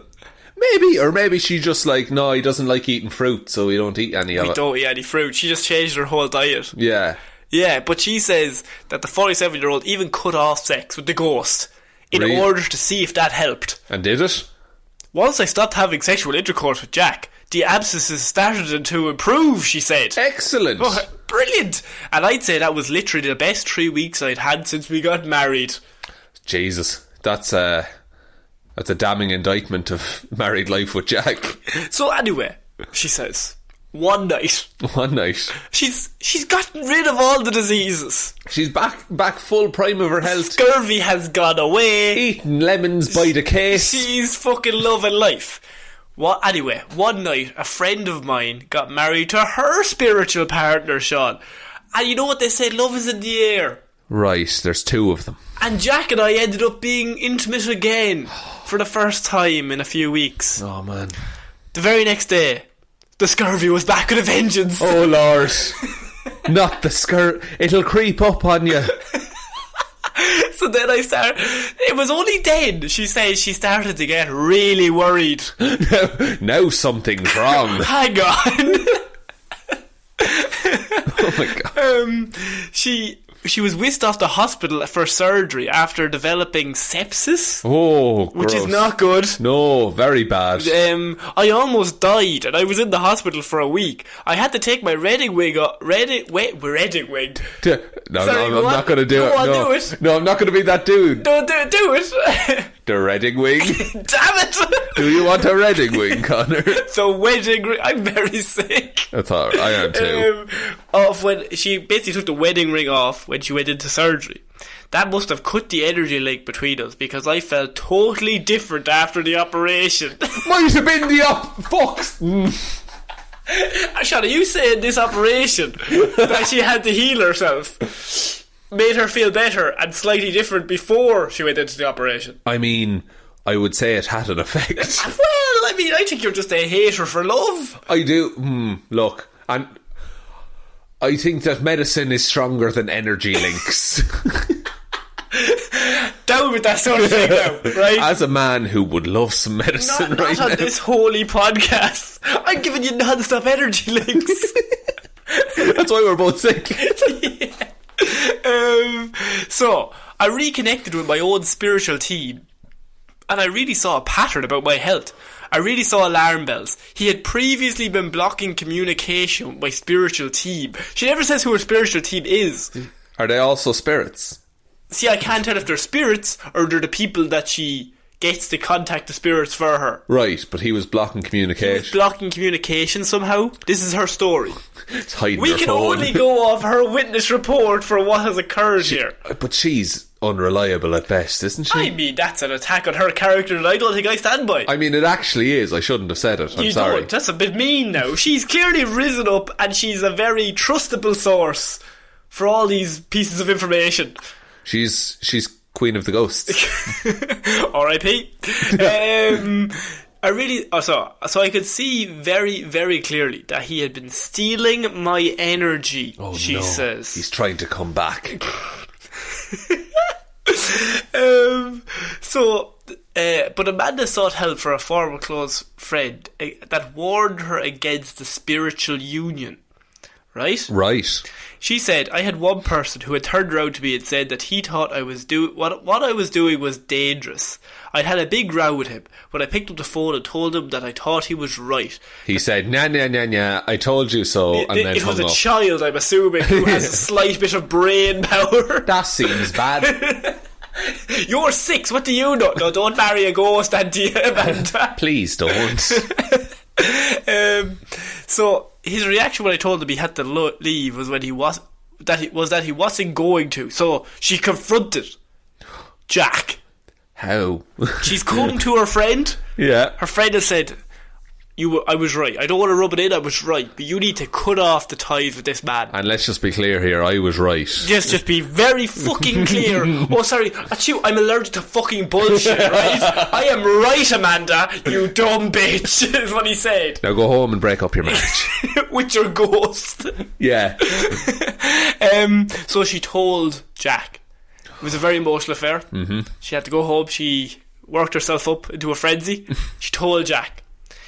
Maybe, or maybe she just like, no, he doesn't like eating fruit, so we don't eat any of it. We don't eat any fruit. She just changed her whole diet. Yeah. Yeah, but she says that the 47-year-old even cut off sex with the ghost in order to see if that helped. And did it? Once I stopped having sexual intercourse with Jack, the abscesses started to improve, she said. Excellent. Oh, brilliant. And I'd say that was literally the best 3 weeks I'd had since we got married. Jesus, that's a damning indictment of married life with Jack. So anyway, she says... One night. She's gotten rid of all the diseases. She's back full prime of her health. Scurvy has gone away. Eating lemons by the case. She's fucking loving life. Anyway, one night a friend of mine got married to her spiritual partner, Sean. And you know what they say, love is in the air. Right, there's two of them. And Jack and I ended up being intimate again for the first time in a few weeks. Oh man. The very next day, the scurvy was back with a vengeance. Oh Lord. Not the scurvy. It'll creep up on you. So then it was only then, she says, she started to get really worried. Now something's wrong. Hang on. Oh my God. She was whisked off the hospital for surgery after developing sepsis. Oh, gross. Which is not good. No, very bad. I almost died and I was in the hospital for a week. I had to take my Reading wig off. Reading wig? No, Sorry, I'm not going to do it. No, do it. No, I'm not going to be that dude. Don't do it. The Reading wig? Damn it. Do you want a Reading wig, Connor? So wedding ring. I'm very sick. That's alright, I am too. When she basically took the wedding ring off when she went into surgery. That must have cut the energy link between us because I felt totally different after the operation. Might have been the fucks. Sean, are you saying this operation that she had to heal herself made her feel better and slightly different before she went into the operation? I mean, I would say it had an effect. Well, I mean, I think you're just a hater for love. I do. Look, and I think that medicine is stronger than energy links. Down with that sort of thing now, right? As a man who would love some medicine not right on now. this holy podcast. I'm giving you non-stop energy links. That's why we're both sick. Yeah. So, I reconnected with my own spiritual team and I really saw a pattern about my health. I really saw alarm bells. He had previously been blocking communication with my spiritual team. She never says who her spiritual team is. Are they also spirits? See, I can't tell if they're spirits or they're the people that she gets to contact the spirits for her. Right, but he was blocking communication. He was blocking communication somehow. This is her story. It's hiding we her can phone. only go off her witness report for what has occurred here. But she's unreliable at best, isn't she? I mean, that's an attack on her character that I don't think I stand by. I mean, it actually is. I shouldn't have said it. I'm sorry. Don't. That's a bit mean now. She's clearly risen up and she's a very trustable source for all these pieces of information. She's Queen of the Ghosts. R.I.P. I really so I could see very, very clearly that he had been stealing my energy. Oh, she says he's trying to come back. But Amanda sought help for a former close friend that warned her against the spiritual union. right? Right. She said, I had one person who had turned around to me and said that he thought I was what I was doing was dangerous. I'd had a big row with him, but I picked up the phone and told him that I thought he was right. He said, nah, nah, nah, nah, I told you so, and then it was hung a up. child, I'm assuming, who has a slight bit of brain power. That seems bad. You're 6, what do you know? No, don't marry a ghost, Auntie Amanda. Please don't. So his reaction when I told him he had to leave was when he wasn't going to. So she confronted Jack. How? She's come to her friend. Yeah. Her friend has said, I was right. I don't want to rub it in, I was right. But you need to cut off the ties with this man. And let's just be clear here, I was right. Yes, just be very fucking clear. Oh, sorry, achoo, I'm allergic to fucking bullshit, right? I am right, Amanda, you dumb bitch, is what he said. Now go home and break up your marriage. With your ghost. Yeah. So she told Jack. It was a very emotional affair. Mm-hmm. She had to go home. She worked herself up into a frenzy. She told Jack.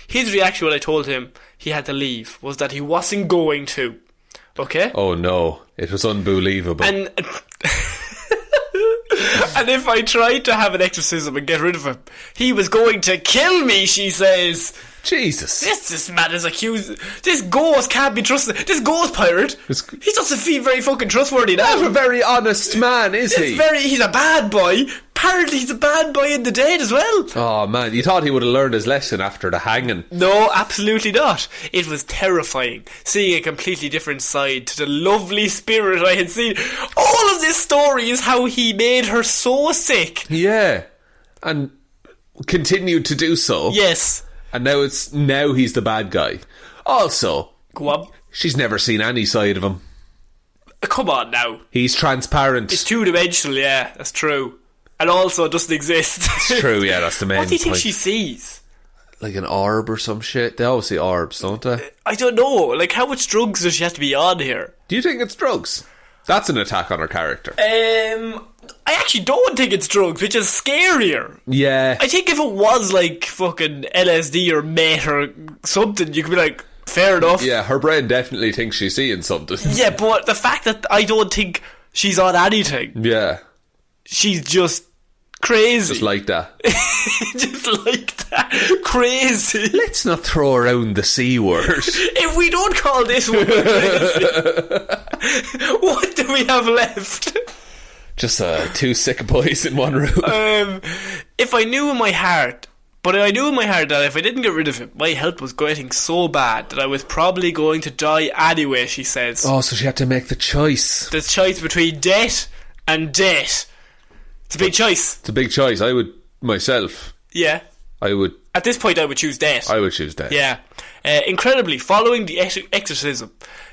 His reaction when I told him he had to leave was that he wasn't going to. Okay? Oh no, it was unbelievable. And and if I tried to have an exorcism and get rid of him, he was going to kill me, she says. Jesus. This man is accused. This ghost can't be trusted. This ghost pirate, he doesn't feel very fucking trustworthy now. Not a very honest man, is he? He's a bad boy. Apparently he's a bad boy in the dead as well. Oh man, you thought he would have learned his lesson after the hanging. No, absolutely not. It was terrifying, seeing a completely different side to the lovely spirit I had seen. All of this story is how he made her so sick. Yeah. And continued to do so. Yes. And now he's the bad guy. Also, go on. She's never seen any side of him. Come on now. He's transparent. It's two-dimensional, yeah, that's true. And also it doesn't exist. It's true, yeah, that's the main point. What do you think she sees? Like an orb or some shit? They always see orbs, don't they? I don't know. Like, how much drugs does she have to be on here? Do you think it's drugs? That's an attack on her character. I actually don't think it's drugs, which is scarier. Yeah. I think if it was like fucking LSD or meth or something, you could be like, fair enough. Yeah, her brain definitely thinks she's seeing something. Yeah, but the fact that I don't think she's on anything. Yeah. She's just crazy. Just like that. Just like that. Crazy. Let's not throw around the C word. If we don't call this woman crazy, what do we have left? Just two sick boys in one room. If I knew in my heart, but I knew in my heart that if I didn't get rid of him, my health was getting so bad that I was probably going to die anyway, she says. Oh, so she had to make the choice. The choice between death and death. It's a big choice. It's a big choice. I would, myself. Yeah. I would. At this point, I would choose death. I would choose death. Yeah. Incredibly, following the exorcism,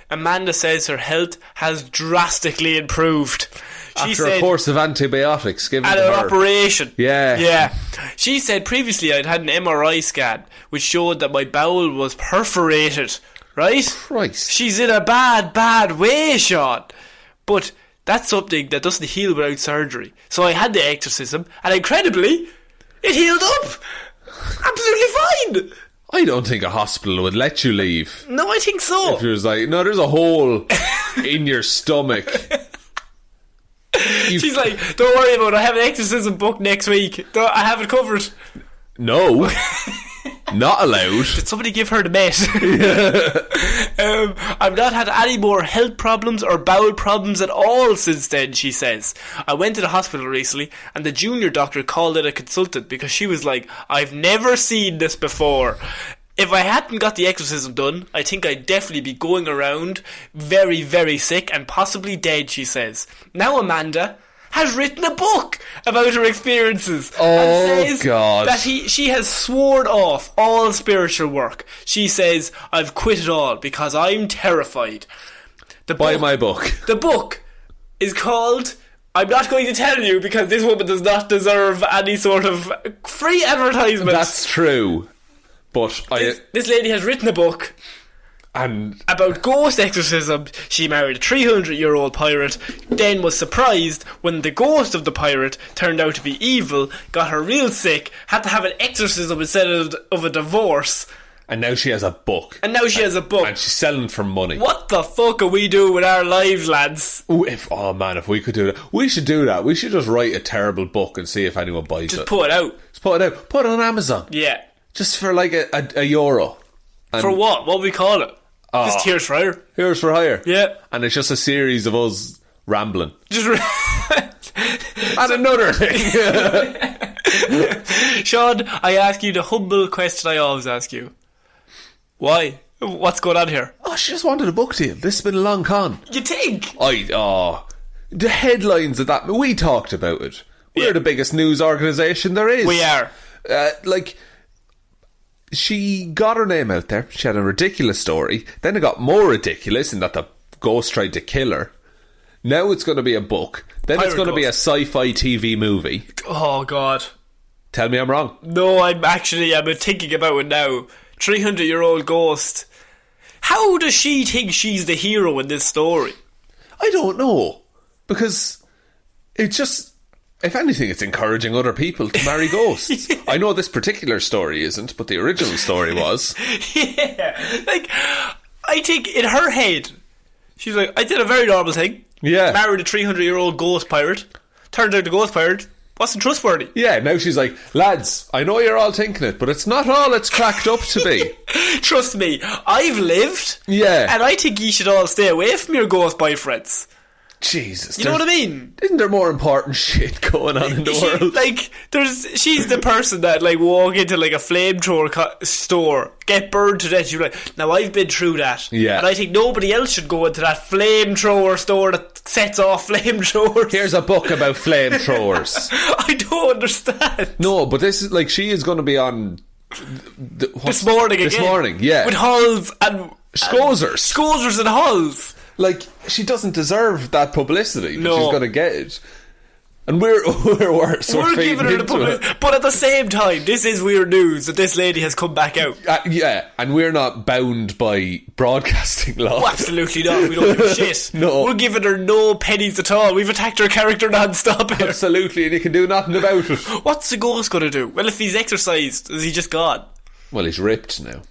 Amanda says her health has drastically improved. After a course of antibiotics given and to her. An operation. Yeah. Yeah. She said previously I'd had an MRI scan which showed that my bowel was perforated. Right? Christ. She's in a bad way, Sean. But that's something that doesn't heal without surgery. So I had the exorcism, and incredibly, it healed up. Absolutely fine. I don't think a hospital would let you leave. No, I think so. If there's like, no, there's a hole in your stomach. She's like, don't worry about it, I have an exorcism booked next week. I have it covered. No. Not allowed. Did somebody give her the met? I've not had any more health problems or bowel problems at all since then, she says. I went to the hospital recently and the junior doctor called in a consultant because she was like, I've never seen this before. If I hadn't got the exorcism done, I think I'd definitely be going around very, very sick and possibly dead, she says. Now Amanda has written a book about her experiences. Oh, and says God. that she has sworn off all spiritual work. She says, I've quit it all because I'm terrified. Buy my book. The book is called... I'm not going to tell you because this woman does not deserve any sort of free advertisement. That's true. But this lady has written a book and about ghost exorcism. She married a 300-year-old pirate, then was surprised when the ghost of the pirate turned out to be evil, got her real sick, had to have an exorcism instead of a divorce, And now she has a book. And And she's selling for money. What the fuck are we doing with our lives, lads? Ooh, if we could do that. We should do that. We should just write a terrible book and see if anyone buys it. Just put it out. Put it on Amazon. Yeah. Just for like a euro. And for what? What would we call it? Just Tears for Hire. Tears for Hire. Yeah. And it's just a series of us rambling. And another thing. Sean, I ask you the humble question I always ask you. Why? What's going on here? Oh, she just wanted a book deal. This has been a long con. You think? The headlines of that, we talked about it. We're the biggest news organisation there is. We are. She got her name out there. She had a ridiculous story. Then it got more ridiculous in that the ghost tried to kill her. Now it's going to be a book. Then it's going to be a sci-fi TV movie. Oh, God. Tell me I'm wrong. No, I'm thinking about it now. 300-year-old ghost. How does she think she's the hero in this story? I don't know. Because it's just, if anything, it's encouraging other people to marry ghosts. I know this particular story isn't, but the original story was. Yeah. Like, I think in her head, she's like, I did a very normal thing. Yeah. Married a 300-year-old ghost pirate. Turned out the ghost pirate wasn't trustworthy. Yeah, now she's like, lads, I know you're all thinking it, but it's not all it's cracked up to be. Trust me, I've lived. Yeah. And I think you should all stay away from your ghost boyfriends. Jesus. You know what I mean? Isn't there more important shit going on in the world? Like, she's the person that, like, walk into, like, a flamethrower store, get burned to death. You're like, now I've been through that. Yeah. And I think nobody else should go into that flamethrower store that sets off flamethrowers. Here's a book about flamethrowers. I don't understand. No, but this is, like, she is going to be on... This morning, yeah. With hulls and... Scozers. Scozers and hulls. Like, she doesn't deserve that publicity, but no. she's going to get it. And we're worse. We're giving her the publicity. But at the same time, this is weird news that this lady has come back out. Yeah, and we're not bound by broadcasting law. Oh, absolutely not. We don't give a shit. No. We're giving her no pennies at all. We've attacked her character non-stop here. Absolutely, and he can do nothing about it. What's the ghost going to do? Well, if he's exorcised, is he just gone? Well, he's ripped now.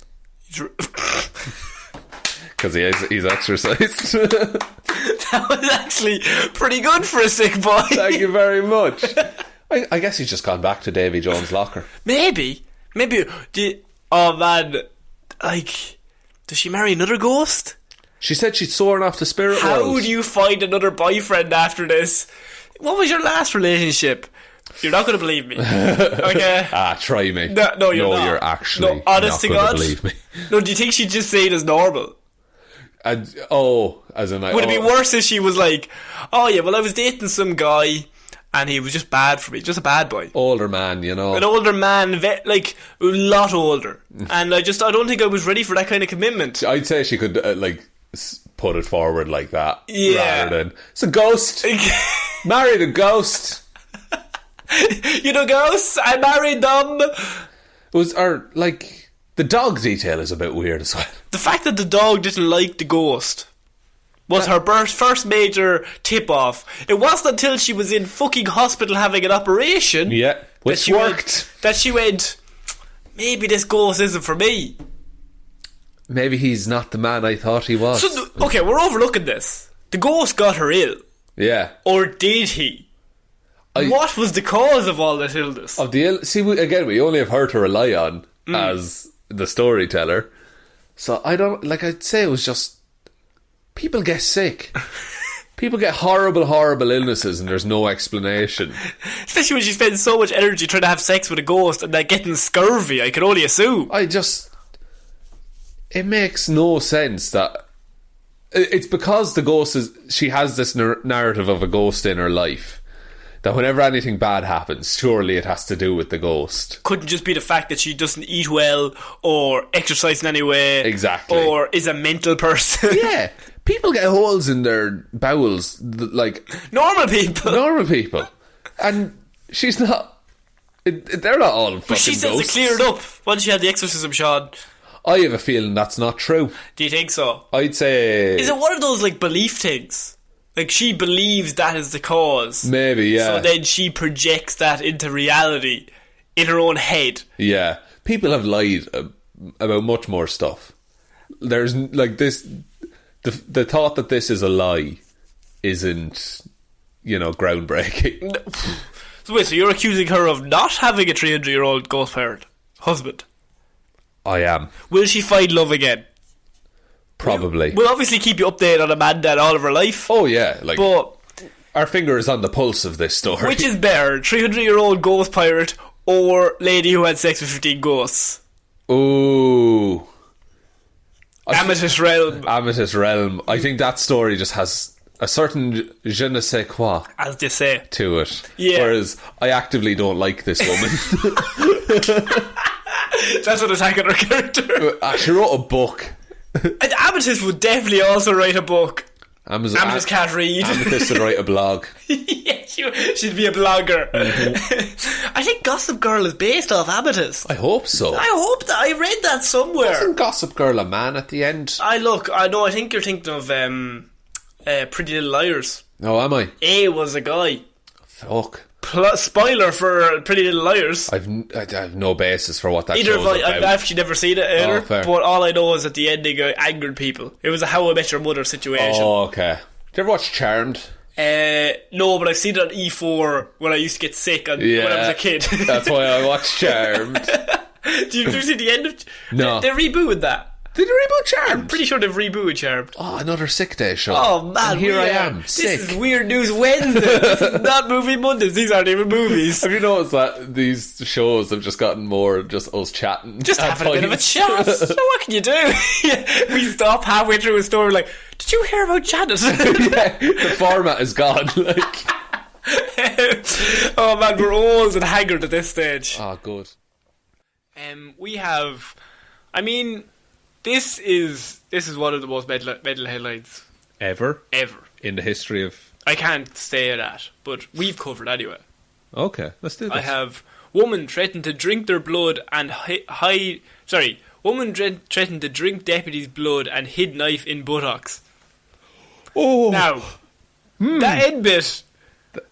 Because he's exercised. That was actually pretty good for a sick boy. Thank you very much. I guess he's just gone back to Davy Jones' locker. Maybe. Oh man, like, does she marry another ghost? She said she'd soaring off the spirit world. world. How do you find another boyfriend after this? What was your last relationship? You're not going to believe me. Okay. Try me. No, you're not. You're actually honest not to God. Believe me. No, do you think she'd just say it as normal? As in, would it be worse if she was like, oh yeah, well, I was dating some guy and he was just bad for me, just a bad boy, older man, you know, an older man, like a lot older, and I don't think I was ready for that kind of commitment. I'd say she could put it forward like that, rather than it's a ghost. Married a ghost. You know, ghosts. I married them. The dog detail is a bit weird as well. The fact that the dog didn't like the ghost was her first major tip-off. It wasn't until she was in fucking hospital having an operation... Yeah, which worked. That she went, maybe this ghost isn't for me. Maybe he's not the man I thought he was. So, okay, we're overlooking this. The ghost got her ill. Yeah. Or did he? What was the cause of all this illness? See, we only have her to rely on as... the storyteller. So I'd say it was just people get sick. People get horrible illnesses and there's no explanation. Especially when she spends so much energy trying to have sex with a ghost and then getting scurvy, I can only assume. It makes no sense that it's because the ghost she has this narrative of a ghost in her life. That whenever anything bad happens, surely it has to do with the ghost. Couldn't just be the fact that she doesn't eat well or exercise in any way. Exactly. Or is a mental person. Yeah. People get holes in their bowels, like... Normal people. And she's not... They're not all fucking ghosts. But she says it cleared up once she had the exorcism, Sean. I have a feeling that's not true. Do you think so? I'd say... Is it one of those, like, belief things? Like, she believes that is the cause. Maybe, yeah. So then she projects that into reality in her own head. Yeah. People have lied about much more stuff. There's like this. The thought that this is a lie isn't, groundbreaking. So wait, so you're accusing her of not having a 300-year-old ghost pirate husband? I am. Will she find love again? Probably. We'll obviously keep you updated on Amanda and all of her life. Oh yeah, but our finger is on the pulse of this story. Which is better, 300-year-old ghost pirate or lady who had sex with 15 ghosts? Ooh. Amethyst Realm. Amethyst Realm. I think that story just has a certain je ne sais quoi, as they say, to it. Yeah. Whereas I actively don't like this woman. That's what attacking her character. She wrote a book. And Amethyst would definitely also write a book. Amethyst can't read. Amethyst would write a blog. Yeah, she'd be a blogger. I think Gossip Girl is based off Amethyst. I hope so. I hope that. I read that somewhere. Wasn't Gossip Girl a man at the end? I think you're thinking of Pretty Little Liars. Oh, am I? A was a guy. Fuck. Spoiler for Pretty Little Liars. I have no basis for what that Either show's about. I've actually never seen it either, fair. but all I know is that the ending angered people. It was a How I Met Your Mother situation. Oh, okay. Did you ever watch Charmed? No, but I've seen it on E4 when I used to get sick when I was a kid. That's why I watched Charmed. Did you see the end of... No. They rebooted that. Did they reboot Charmed? I'm pretty sure they've rebooted Charmed. Oh, another sick day show. Oh man, and here I am, sick. This is Weird News Wednesday. This is not Movie Mondays. These aren't even movies. Have you noticed that these shows have just gotten more just us chatting? Just having a bit of a chat. So what can you do? We stop halfway through a story like, did you hear about Janet? Yeah, the format is gone. Oh man, we're old and haggard at this stage. Oh, good. We have... I mean... This is one of the most metal headlines Ever in the history of... I can't say that, but we've covered anyway. Okay, let's do this. I have woman threatened to drink their blood and woman threatened to drink deputy's blood and hid knife in buttocks. Oh, now that end bit.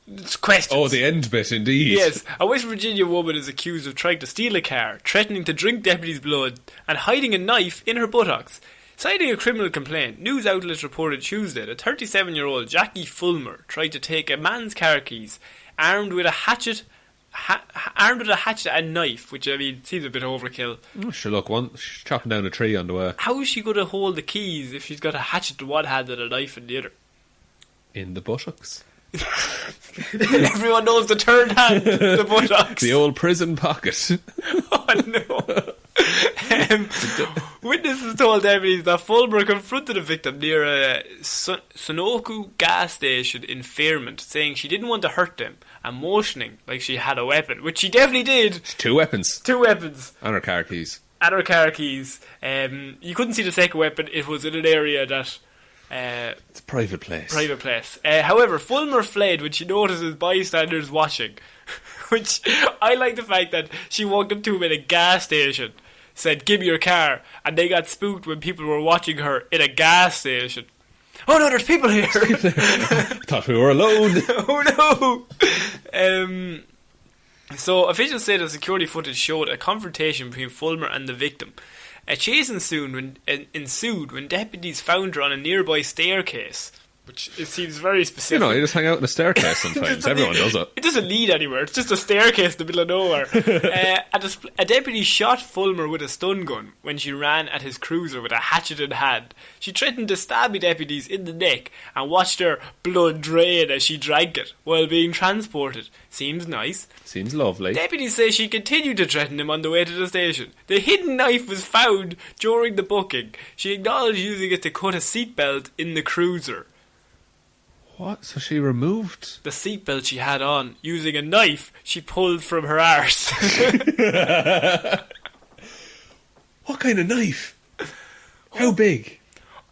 It's questions. Oh, the end bit, indeed. Yes, a West Virginia woman is accused of trying to steal a car, threatening to drink deputy's blood, and hiding a knife in her buttocks. Citing a criminal complaint, news outlets reported Tuesday that 37-year-old Jackie Fulmer tried to take a man's car keys, armed with a hatchet and knife, which I mean seems a bit overkill. Oh, sure, look, she's chopping down a tree on the way. How is she going to hold the keys if she's got a hatchet in one hand and a knife in the other? In the buttocks. Everyone knows the third hand, the buttocks. The old prison pocket. Oh no. Witnesses told deputies that Fulmer confronted a victim near a Sunoco gas station in Fairmont, saying she didn't want to hurt them and motioning like she had a weapon, which she definitely did. 2 weapons. 2 weapons. And her car keys. And her car keys. You couldn't see the second weapon. It was in an area that... it's a private place. However, Fulmer fled when she notices bystanders watching. Which, I like the fact that she walked up to him in a gas station, said, "Give me your car," and they got spooked when people were watching her in a gas station. Oh no, there's people here! Thought we were alone. Oh no! So, officials say the security footage showed a confrontation between Fulmer and the victim. A chase ensued when deputies found her on a nearby staircase, which it seems very specific. You just hang out in a staircase sometimes. Everyone does it. It doesn't lead anywhere. It's just a staircase in the middle of nowhere. A deputy shot Fulmer with a stun gun when she ran at his cruiser with a hatchet in hand. She threatened to stab the deputies in the neck and watched their blood drain as she drank it while being transported. Seems nice. Seems lovely. Deputies say she continued to threaten him on the way to the station. The hidden knife was found during the booking. She acknowledged using it to cut a seatbelt in the cruiser. What? So she removed the seatbelt she had on using a knife she pulled from her arse. What kind of knife? How big?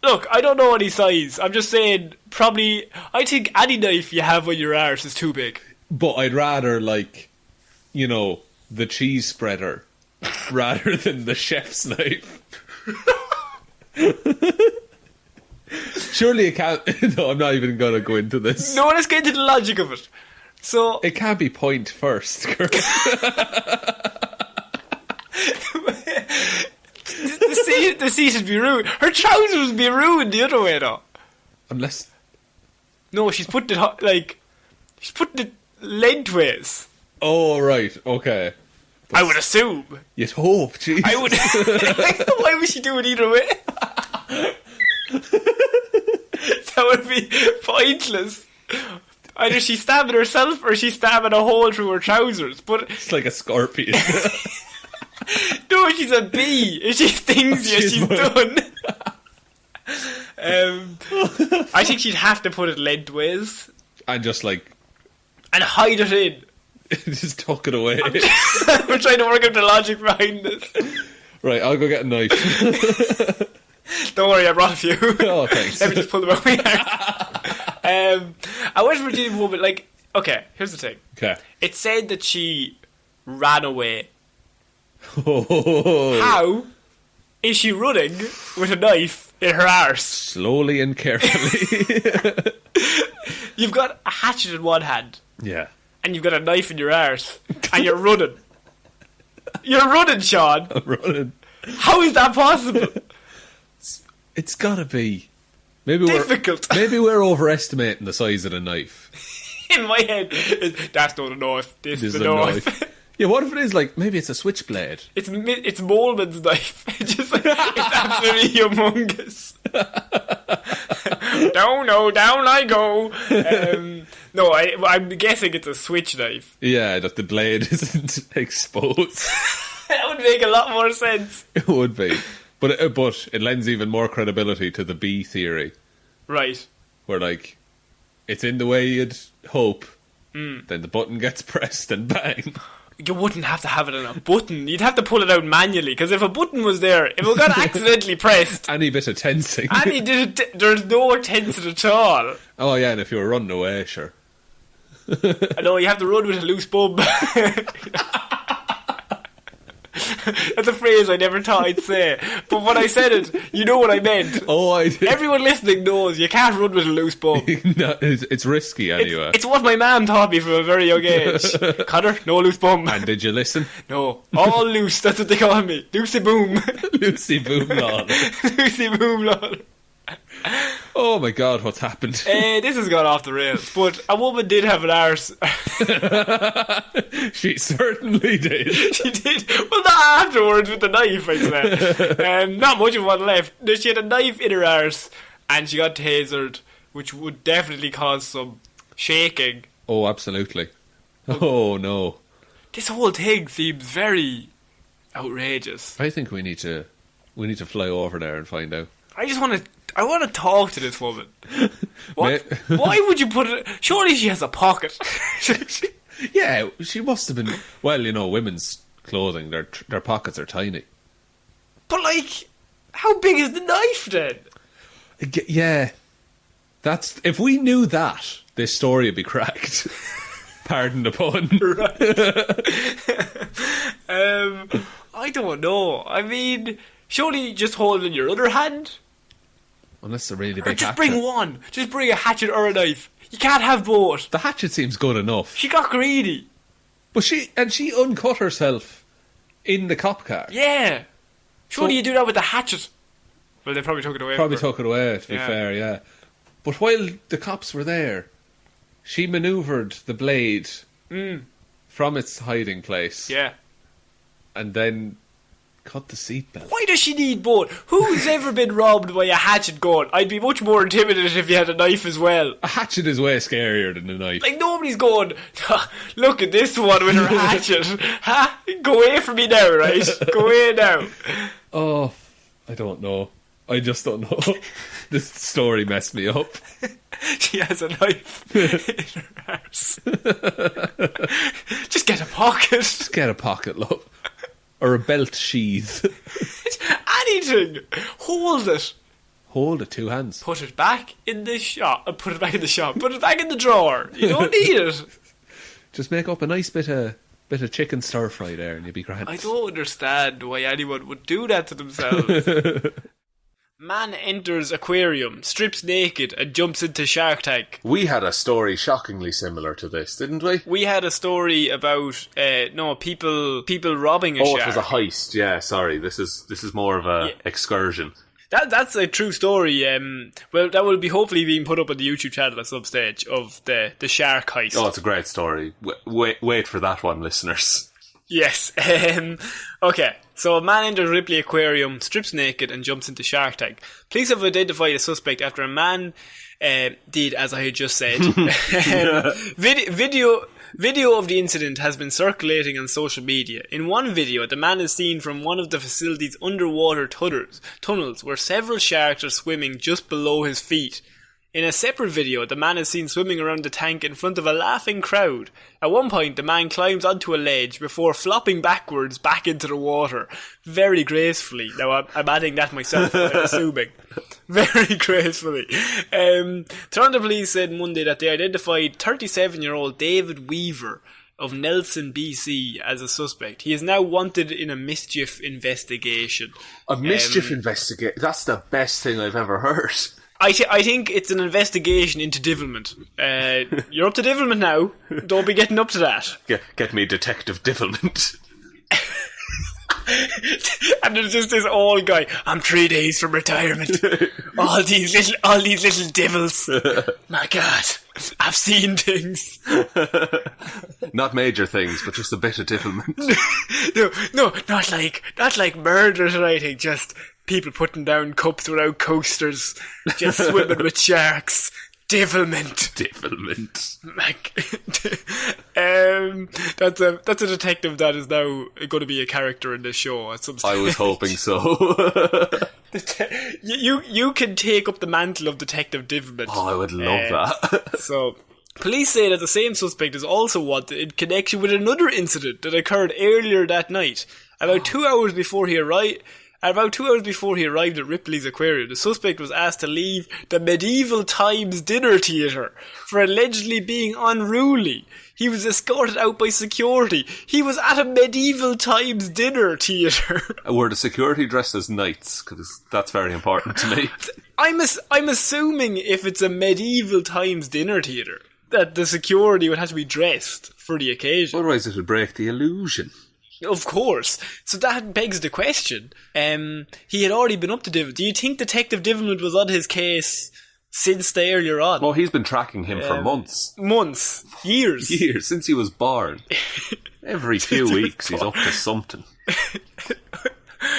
Look, I don't know any size. I'm just saying, probably, I think any knife you have on your arse is too big. But I'd rather, the cheese spreader rather than the chef's knife. Surely it can't... No, I'm not even going to go into this. No, let's get into the logic of it. So... It can't be point first. The seat would be ruined. Her trousers would be ruined the other way, though. Unless... No, she's putting it, she's putting it lengthways. Oh, right, okay. I would assume. You'd hope, jeez. I would... Why would she do it either way? That would be pointless. Either she's stabbing herself or she's stabbing a hole through her trousers. But it's like a scorpion. No, she's a bee. If she stings you, she's done. I think she'd have to put it lengthways. And just and hide it in. Just tuck it away. We're trying to work out the logic behind this. Right, I'll go get a knife. Don't worry, I brought a few. Oh, thanks. Let me just pull them out. A West Virginia woman, okay, here's the thing. Okay. It said that she ran away. Oh. How is she running with a knife in her arse? Slowly and carefully. You've got a hatchet in one hand. Yeah. And you've got a knife in your arse. And you're running. You're running, Sean. I'm running. How is that possible? It's gotta be. Maybe difficult. Maybe we're overestimating the size of the knife. In my head, that's not a knife. This is a knife. Yeah, what if it is maybe it's a switchblade? It's Moleman's knife. It's absolutely humongous. Down I go. No, I'm guessing it's a switch knife. Yeah, that the blade isn't exposed. That would make a lot more sense. It would be. But it lends even more credibility to the bee theory. Right. Where, it's in the way you'd hope, then the button gets pressed and bang. You wouldn't have to have it on a button. You'd have to pull it out manually, because if a button was there, if it got accidentally pressed... Any bit of tensing. There's no tensing at all. Oh, yeah, and if you were running away, sure. I know, you have to run with a loose bum. That's a phrase I never thought I'd say. But when I said it, you know what I meant. Oh, I did. Everyone listening knows you can't run with a loose bum. No, it's risky anyway. It's what my mum taught me from a very young age. Connor, no loose bum. And did you listen? No. All loose, that's what they call me. Lucy Boom. Lucy Boom Lawler. Lucy Boom Lawler. Oh my god, what's happened? This has gone off the rails. But a woman did have an arse. She certainly did. She did. Well, not afterwards with the knife, I'd say. Not much of one left. She had a knife in her arse and she got tasered, which would definitely cause some shaking. Oh, absolutely. Oh no. This whole thing seems very outrageous. I think we need to fly over there and find out. I want to talk to this woman. What? Why would you put it... Surely she has a pocket. Yeah, she must have been... Well, women's clothing, their pockets are tiny. But, how big is the knife then? Yeah. If we knew that, this story would be cracked. Pardon the pun. Right. I don't know. I mean, surely you just hold it in your other hand? Unless they're really big. Or just hatchet. bring one. Just bring a hatchet or a knife. You can't have both. The hatchet seems good enough. She got greedy. But she uncut herself in the cop car. Yeah. Surely you do that with the hatchet. Well, they probably took it away. Probably took it away, to be fair, yeah. But while the cops were there, she manoeuvred the blade from its hiding place. Yeah. And then cut the seatbelt. Why does she need both? Who's ever been robbed by a hatchet gun? I'd be much more intimidated if you had a knife as well. A hatchet is way scarier than a knife. Nobody's going, look at this one with her hatchet. Ha? Go away from me now, right? Go away now. Oh, I don't know. I just don't know. This story messed me up. She has a knife in her arse. Just get a pocket. Just get a pocket, love. Or a belt sheath. Anything. Hold it. Hold it, 2 hands. Put it back in the shop. Put it back in the shop. Put it back in the drawer. You don't need it. Just make up a nice bit of chicken stir fry there and you'll be grand. I don't understand why anyone would do that to themselves. Man enters aquarium, strips naked, and jumps into Shark Tank. We had a story shockingly similar to this, didn't we? We had a story about people robbing a shark. Oh, it was a heist. Yeah, sorry. This is more of a excursion. That's a true story. Well, that will be hopefully being put up on the YouTube channel at some stage of the shark heist. Oh, it's a great story. Wait for that one, listeners. Yes. Okay. So a man enters Ripley Aquarium, strips naked, and jumps into Shark Tank. Police have identified a suspect after a man did as I had just said. Video of the incident has been circulating on social media. In one video, the man is seen from one of the facility's underwater tunnels where several sharks are swimming just below his feet. In a separate video, the man is seen swimming around the tank in front of a laughing crowd. At one point, the man climbs onto a ledge before flopping backwards back into the water. Very gracefully. Now, I'm adding that myself, I'm assuming. Very gracefully. Toronto police said Monday that they identified 37-year-old David Weaver of Nelson, BC as a suspect. He is now wanted in a mischief investigation. A mischief investigation? That's the best thing I've ever heard. I think it's an investigation into divilment. You're up to divilment now. Don't be getting up to that. Get me Detective Divilment. And there's just this old guy. I'm 3 days from retirement. all these little devils. My God, I've seen things. Not major things, but just a bit of divilment. No, not like murders or anything. Just people putting down cups without coasters, just swimming with sharks. Divilment. That's a detective that is now going to be a character in this show at some stage. I was hoping so. You can take up the mantle of Detective Divilment. Oh, I would love that. So, police say that the same suspect is also wanted in connection with another incident that occurred earlier that night. About 2 hours before he arrived at Ripley's Aquarium, the suspect was asked to leave the Medieval Times dinner theatre for allegedly being unruly. He was escorted out by security. He was at a Medieval Times dinner theatre. Were the security dressed as knights? Because that's very important to me. I'm assuming if it's a Medieval Times dinner theatre, that the security would have to be dressed for the occasion. Otherwise it would break the illusion. Of course. So that begs the question. He had already been up to Divilment. Do you think Detective Divilment was on his case since the earlier on? Well, he's been tracking him for months. Years. Years, since he was born. Every few weeks he's up to something.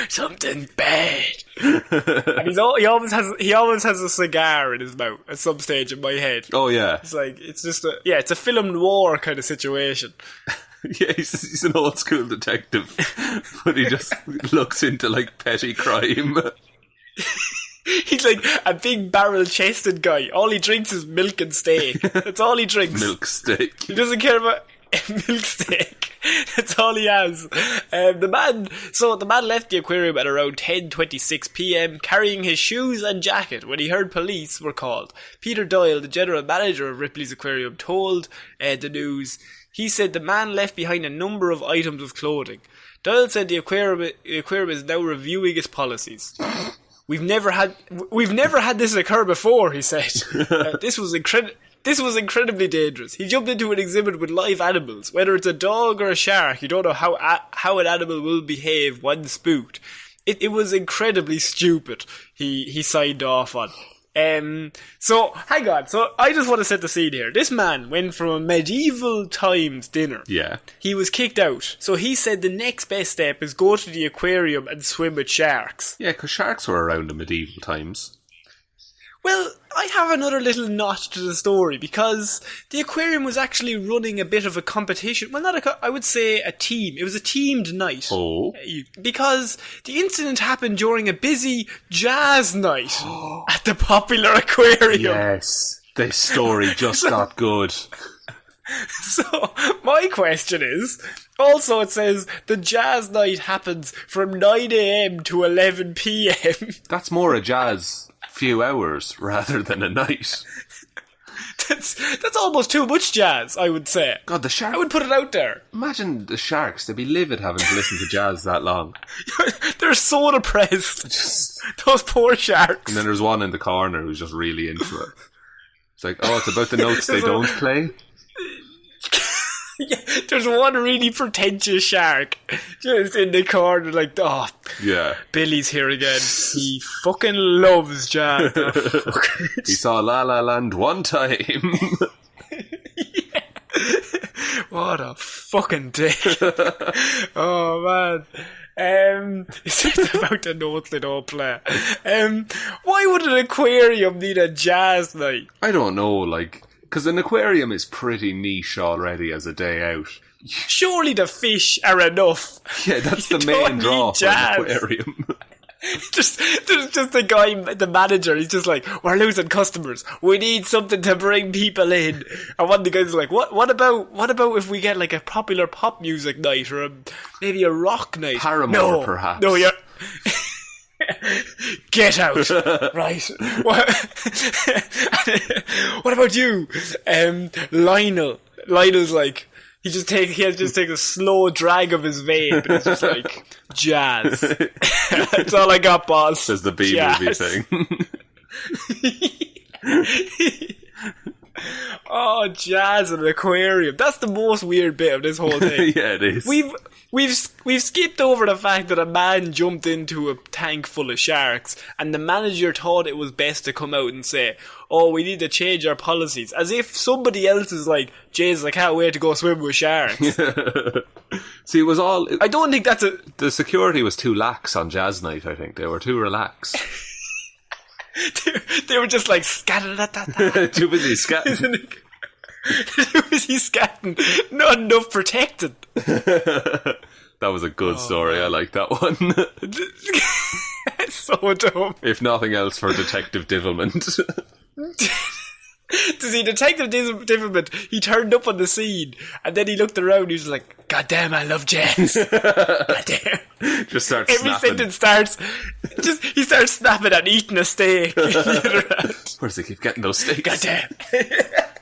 Something bad. And he always has a cigar in his mouth at some stage in my head. Oh yeah. It's a film noir kind of situation. Yeah, he's an old school detective, but he just looks into like petty crime. He's like a big barrel-chested guy. All he drinks is milk and steak. That's all he drinks. Milk steak. He doesn't care about milk steak. That's all he has. The man left the aquarium at around 10:26 p.m. carrying his shoes and jacket when he heard police were called. Peter Doyle, the general manager of Ripley's Aquarium, told the news. He said the man left behind a number of items of clothing. Doyle said the aquarium is now reviewing its policies. We've never had this occur before, he said. This was incredibly dangerous. He jumped into an exhibit with live animals. Whether it's a dog or a shark, you don't know how an animal will behave when spooked. It was incredibly stupid, he signed off on. So, hang on. So, I just want to set the scene here. This man went from a Medieval Times dinner. Yeah. He was kicked out. So, he said the next best step is go to the aquarium and swim with sharks. Yeah, because sharks were around in medieval times. Well, I have another little knot to the story because the aquarium was actually running a bit of a competition. Well, I would say a team. It was a teamed night. Oh. Because the incident happened during a busy jazz night at the popular aquarium. Yes. This story just got good. So, my question is, also it says the jazz night happens from 9 a.m. to 11 p.m. That's more a jazz few hours rather than a night. That's almost too much jazz, I would say. God, the shark. I would put it out there. Imagine the sharks. They'd be livid having to listen to jazz that long. They're so depressed. Those poor sharks. And then there's one in the corner who's just really into it. It's like, oh, it's about the notes they don't play. Yeah, there's one really pretentious shark just in the corner, like, oh, yeah, Billy's here again. He fucking loves jazz. He saw La La Land one time. Yeah. What a fucking dick. Oh man. It's about the notes they don't play. Why would an aquarium need a jazz night? I don't know, like, because an aquarium is pretty niche already as a day out. Surely the fish are enough. Yeah, that's the main draw for an aquarium. There's just the guy, the manager, he's just like, we're losing customers. We need something to bring people in. And one of the guys is like, what about if we get like a popular pop music night or maybe a rock night? Paramore, perhaps. No, you're... Get out. Right. What about you? Lionel's like, he just takes a slow drag of his vape and it's just like, jazz. That's all I got, boss. Says the B-movie thing. Oh, jazz and an aquarium. That's the most weird bit of this whole thing. Yeah, it is. We've skipped over the fact that a man jumped into a tank full of sharks and the manager thought it was best to come out and say, oh, we need to change our policies. As if somebody else is like, Jesus, I can't wait to go swim with sharks. See, it was all... I don't think that's a... The security was too lax on jazz night, I think. They were too relaxed. They were just like, scatter-da-da-da. Too busy scatting. Too busy scatting. Not enough protected. That was a good story. I like that one. It's so dumb. If nothing else, for detective divilment. To see Detective Divilment, he turned up on the scene and then he looked around. He was like, "God damn, I love jazz." God damn. Just starts Every snapping. sentence starts. He starts snapping and eating a steak. Where does he keep getting those steaks? God damn.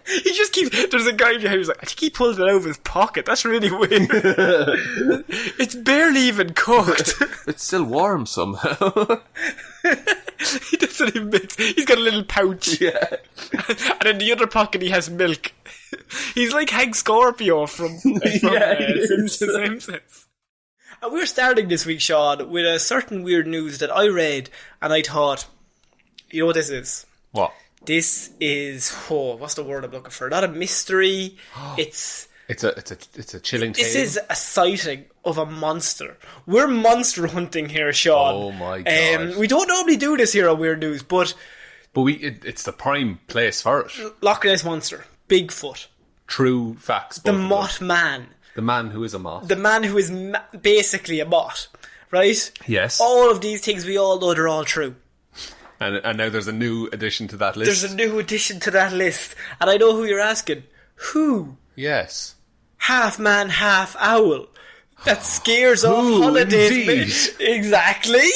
He just keeps... There's a guy behind who's like, I think he pulled it out of his pocket. That's really weird. It's barely even cooked. It's still warm somehow. He doesn't even mix. He's got a little pouch. Yeah. And in the other pocket he has milk. He's like Hank Scorpio from Simpsons. And we're starting this week, Sean, with a certain weird news that I read and I thought, you know what this is? What? This is, what's the word I'm looking for? Not a mystery. It's a chilling tale. This is a sighting of a monster. We're monster hunting here, Sean. Oh my god. We don't normally do this here on Weird News, but it's the prime place for it. Loch Ness Monster, Bigfoot, True facts. the Moth Man, the man who is a moth, the man who is basically a moth, right? Yes. All of these things we all know they're all true. And now there's a new addition to that list. There's a new addition to that list, and I know who you're asking. Who? Yes. Half man, half owl. That scares off holidays. Exactly.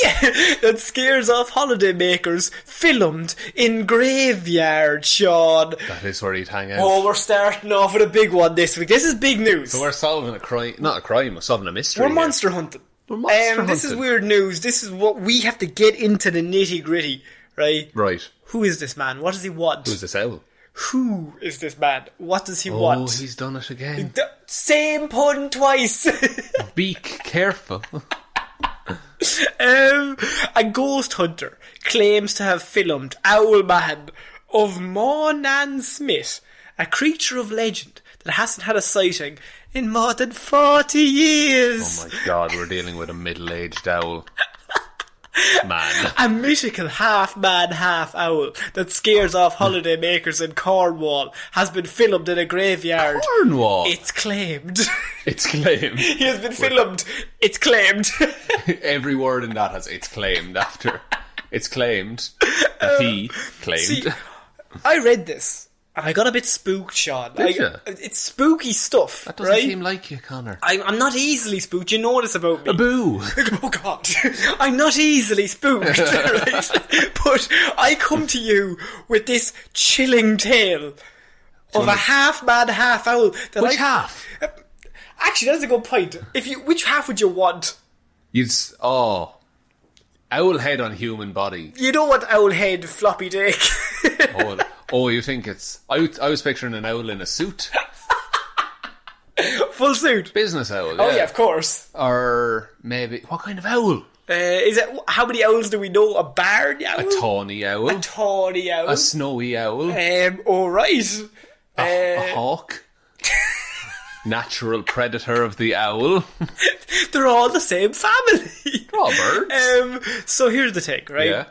That scares off holiday makers. Filmed in graveyard, Sean. That is where he'd hang out. Oh, we're starting off with a big one this week. This is big news. So we're solving a crime. Not a crime, we're solving a mystery. We're monster hunting. This is weird news. This is what we have to get into the nitty gritty, right? Right. Who is this man? What does he want? Who's this owl? Who is this man? What does he want? Oh, he's done it again. Same pun twice. Be careful. A ghost hunter claims to have filmed Owl Man of Monan Smith, a creature of legend that hasn't had a sighting in more than 40 years. Oh my god, we're dealing with a middle-aged owl. Man. A mythical half-man, half-owl that scares off holiday makers in Cornwall has been filmed in a graveyard. Cornwall? It's claimed. It's claimed. He has been filmed. It's claimed. Every word in that has "it's claimed" after. It's claimed. He claimed. See, I read this. And I got a bit spooked, Sean. It's spooky stuff, that doesn't right? seem like you, Connor. I'm not easily spooked. You know this about me. A boo. Oh, God. I'm not easily spooked, right? But I come to you with this chilling tale of a half-man, half-owl. Which half? Actually, that's a good point. Which half would you want? Owl head on human body. You don't want owl head, floppy dick. You think it's... I was picturing an owl in a suit. Full suit. Business owl, Oh, yeah, of course. Or maybe... What kind of owl? How many owls do we know? A barn owl? A tawny owl. A tawny owl. A snowy owl. Alright. A hawk. Natural predator of the owl. They're all the same family. They're all birds. So here's the thing, right? Yeah.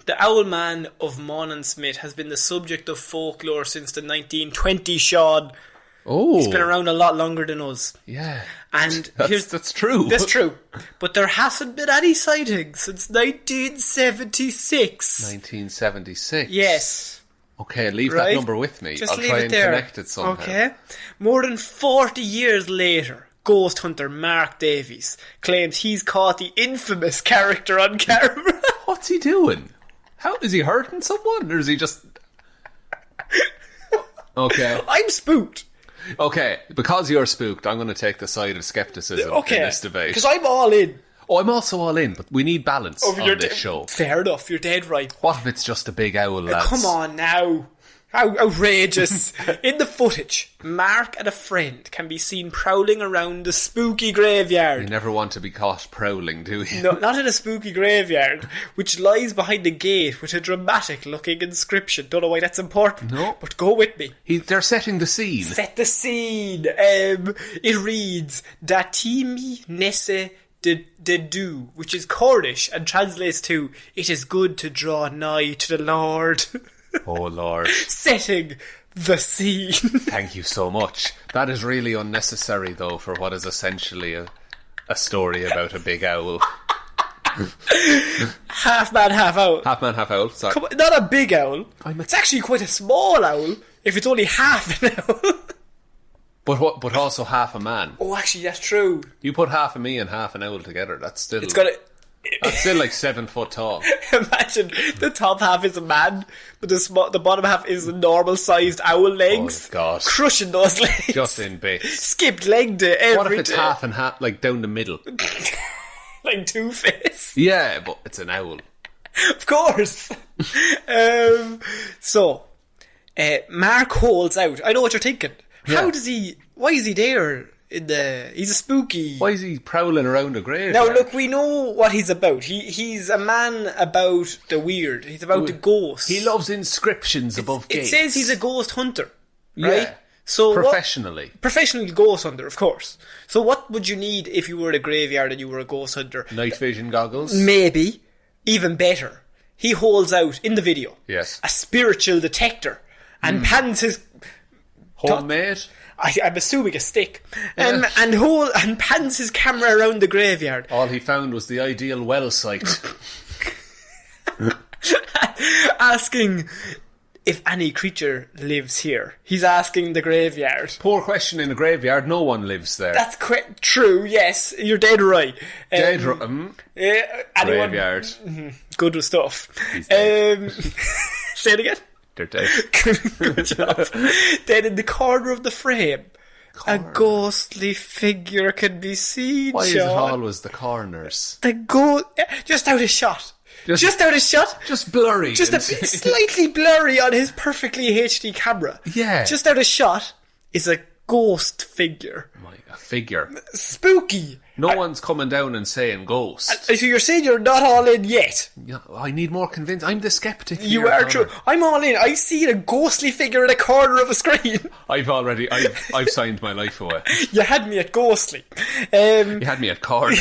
The Owl Man of Smith has been the subject of folklore since the 1920s, Sean. Oh. He's been around a lot longer than us. Yeah. And that's true. That's true. But there hasn't been any sightings since 1976. 1976? Yes. Okay, leave that number with me. Just I'll leave try it and there. connect it somehow. Okay. More than 40 years later, ghost hunter Mark Davies claims he's caught the infamous character on camera. What's he doing? How is he hurting someone, or is he just... Okay. I'm spooked. Okay, because you're spooked, I'm going to take the side of skepticism in this debate. Because I'm all in. Oh, I'm also all in, but we need balance on this show. Fair enough, you're dead right. What if it's just a big owl, lads? Come on now. How outrageous. In the footage, Mark and a friend can be seen prowling around the spooky graveyard. You never want to be caught prowling, do you? No, not in a spooky graveyard, which lies behind a gate with a dramatic looking inscription. Don't know why that's important. No. But go with me. They're setting the scene. Set the scene. It reads, Datimi Nesse de Du, which is Cornish and translates to, it is good to draw nigh to the Lord. Oh, Lord. Setting the scene. Thank you so much. That is really unnecessary, though, for what is essentially a story about a big owl. Half man, half owl. Half man, half owl. Sorry. Come on, not a big owl. It's actually quite a small owl, if it's only half an owl. But also half a man. Oh, actually, that's true. You put half of me and half an owl together, that's still... That's still like 7 foot tall. Imagine the top half is a man, but the bottom half is the normal sized owl legs. Oh, God. Crushing those legs. Just in bits. Skipped leg day every day. What if it's half and half, like down the middle? Like Two-Face. Yeah, but it's an owl. Of course. Mark holds out. I know what you're thinking. Yeah. Why is he there? He's a spooky... Why is he prowling around a graveyard? Now look, we know what he's about. He's a man about the weird. He's about the ghosts. He loves inscriptions above gates. It says he's a ghost hunter, right? Yeah. So professionally. Professional ghost hunter, of course. So what would you need if you were at a graveyard and you were a ghost hunter? Night vision goggles? Maybe. Even better. He holds out, in the video, yes, a spiritual detector and pans his... Homemade? I'm assuming a stick. And pans his camera around the graveyard. All he found was the ideal well site. Asking if any creature lives here. He's asking the graveyard. Poor question in a graveyard. No one lives there. That's quite true, yes. You're dead right. Graveyard. Good with stuff. Say it again. They're dead. Good job. Then in the corner of the frame, a ghostly figure can be seen. Why is it always the corners? Just out of shot. Just out of shot. Just blurry. Just a bit slightly blurry on his perfectly HD camera. Yeah. Just out of shot is a ghost figure. A figure. Spooky. No one's coming down and saying ghost. So you're saying you're not all in yet? Yeah, I need more convince. I'm the skeptic here. You are true. I'm all in. I see a ghostly figure in a corner of a screen. I've signed my life away. You had me at ghostly. You had me at corner.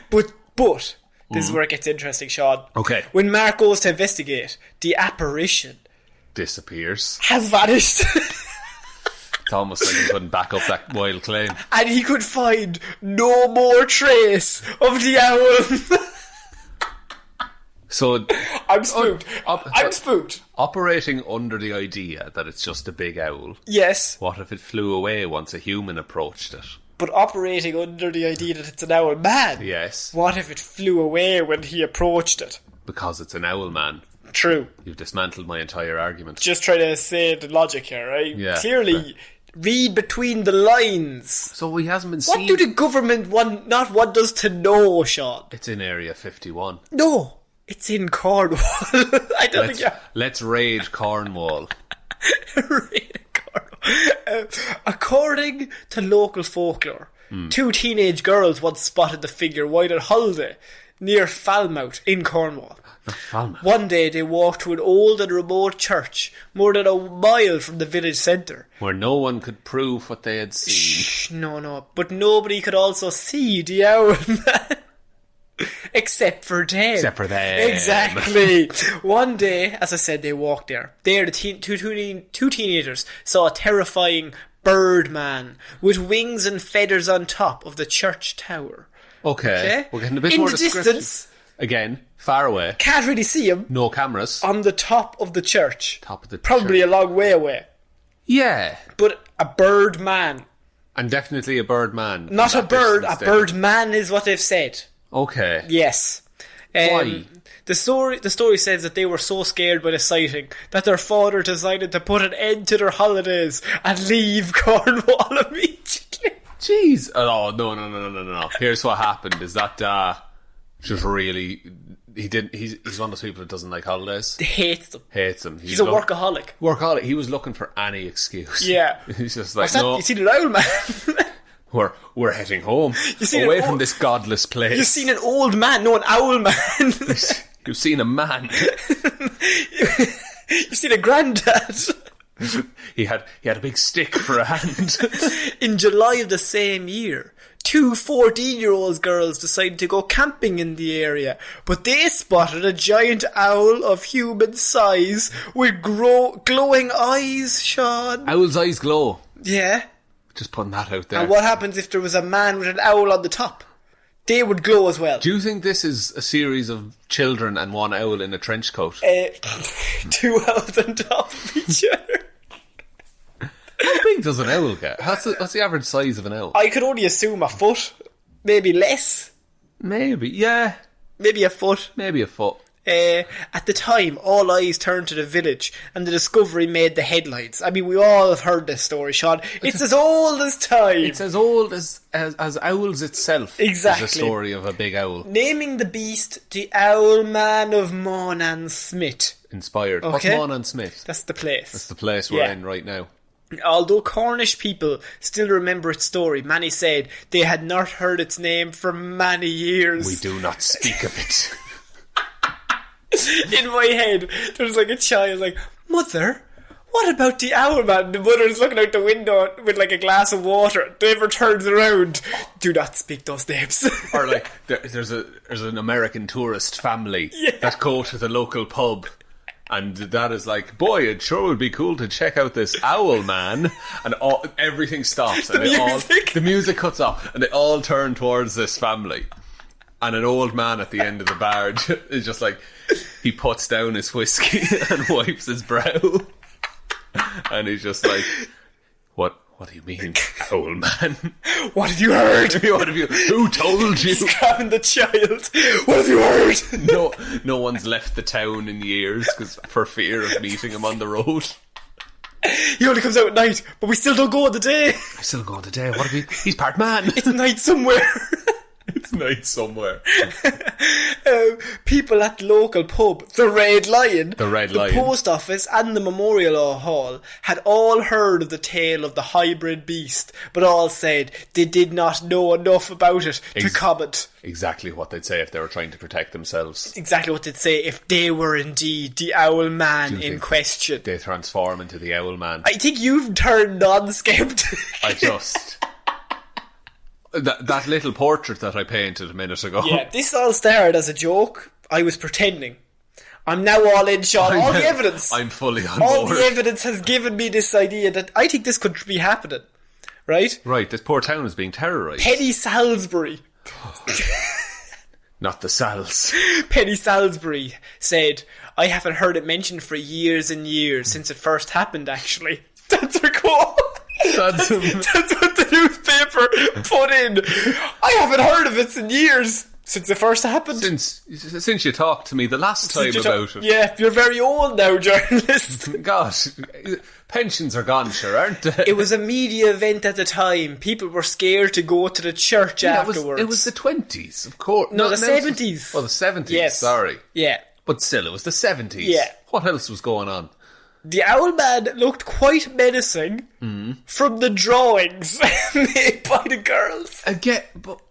But this is where it gets interesting, Sean. Okay. When Mark goes to investigate, the apparition disappears. Has vanished. It's almost like he couldn't back up that wild claim. And he could find no more trace of the owl. So I'm spooked. I'm spooked. Operating under the idea that it's just a big owl. Yes. What if it flew away once a human approached it? But operating under the idea that it's an owl man. Yes. What if it flew away when he approached it? Because it's an owl man. True. You've dismantled my entire argument. Just try to say the logic here, right? Yeah, Clearly, read between the lines. So he hasn't been seen. What do the government want? Not what does to know, Sean. It's in Area 51. No, it's in Cornwall. I don't think. Let's raid Cornwall. Raid Cornwall. According to local folklore, 2 teenage girls once spotted the figure while on holiday near Falmouth in Cornwall. Falmouth. One day they walked to an old and remote church more than a mile from the village centre. Where no one could prove what they had seen. Shh, no. But nobody could also see the owl man. Except for them. Exactly. One day, as I said, they walked there. There, the two teenagers saw a terrifying bird man with wings and feathers on top of the church tower. Okay. We're getting a bit more description. In the distance. Again, far away. Can't really see him. No cameras. On the top of the church. Probably a long way away. Yeah. But a bird man. And definitely a bird man. Not a bird. A bird man is what they've said. Okay. Yes. Why? The story says that they were so scared by the sighting that their father decided to put an end to their holidays and leave Cornwall immediately. Jeez. Oh, no. Here's what happened, is that just really... He's one of those people that doesn't like holidays. Hates them. He's a workaholic. He was looking for any excuse. Yeah. He's just like, no. You seen an owl man? We're heading home. Away from this godless place. You've seen an old man, no, an owl man. You've seen a man. You've seen a granddad. He had a big stick for a hand. In July of the same year, 2 14-year-old girls decided to go camping in the area, but they spotted a giant owl of human size with glowing eyes, Sean. Owl's eyes glow. Yeah. Just putting that out there. And what happens if there was a man with an owl on the top? They would glow as well. Do you think this is a series of children and one owl in a trench coat? 2 owls on top of each other. How big does an owl get? What's the average size of an owl? I could only assume a foot. Maybe less. Maybe, yeah. Maybe a foot. At the time, all eyes turned to the village, and the discovery made the headlines. I mean, we all have heard this story, Sean. It's as old as time. It's as old as owls itself. Exactly. It's a story of a big owl. Naming the beast the Owl Man of Monan Smith. Inspired. Okay. What's Monan Smith? That's the place. That's the place we're in right now. Although Cornish people still remember its story, many said they had not heard its name for many years. We do not speak of it. In my head, there's like a child like, Mother, what about the owl man? The mother's looking out the window with like a glass of water. David turns around. Do not speak those names. Or like, there's an American tourist family that go to the local pub. And Dad is like, boy, it sure would be cool to check out this owl man. And everything stops. And the music cuts off. And they all turn towards this family. And an old man at the end of the bar is just like, he puts down his whiskey and wipes his brow. And he's just like, What do you mean, owl man? What have you heard? Who told you? He's grabbing the child. What have you heard? No one's left the town in years for fear of meeting him on the road. He only comes out at night, but we still don't go on the day. I still go on the day. What have you? He's part man. It's night somewhere. It's night somewhere. People at the local pub, the Red Lion, the post office and the Memorial Hall had all heard of the tale of the hybrid beast, but all said they did not know enough about it to comment. Exactly what they'd say if they were trying to protect themselves. Exactly what they'd say if they were indeed the owl man in question. They transform into the owl man. I think you've turned non-skeptic. I just... That little portrait that I painted a minute ago. Yeah, this all started as a joke. I was pretending. I'm now all in, Sean. All the evidence. I'm fully on board. All the evidence has given me this idea that I think this could be happening. Right? Right, this poor town is being terrorised. Penny Salisbury. Not the Sals. Penny Salisbury said, I haven't heard it mentioned for years and years since it first happened, actually. That's her quote. That's what the newspaper put in. I haven't heard of it in years. Since it first happened? Since you talked to me the last time about it. Yeah, you're very old now, journalist. God, pensions are gone, sure, aren't they? It was a media event at the time. People were scared to go to the church afterwards. It was the 20s, of course. No, the 70s. Oh, the 70s, yes. Sorry. Yeah. But still, it was the 70s. Yeah. What else was going on? The owl man looked quite menacing from the drawings made by the girls. Again, but...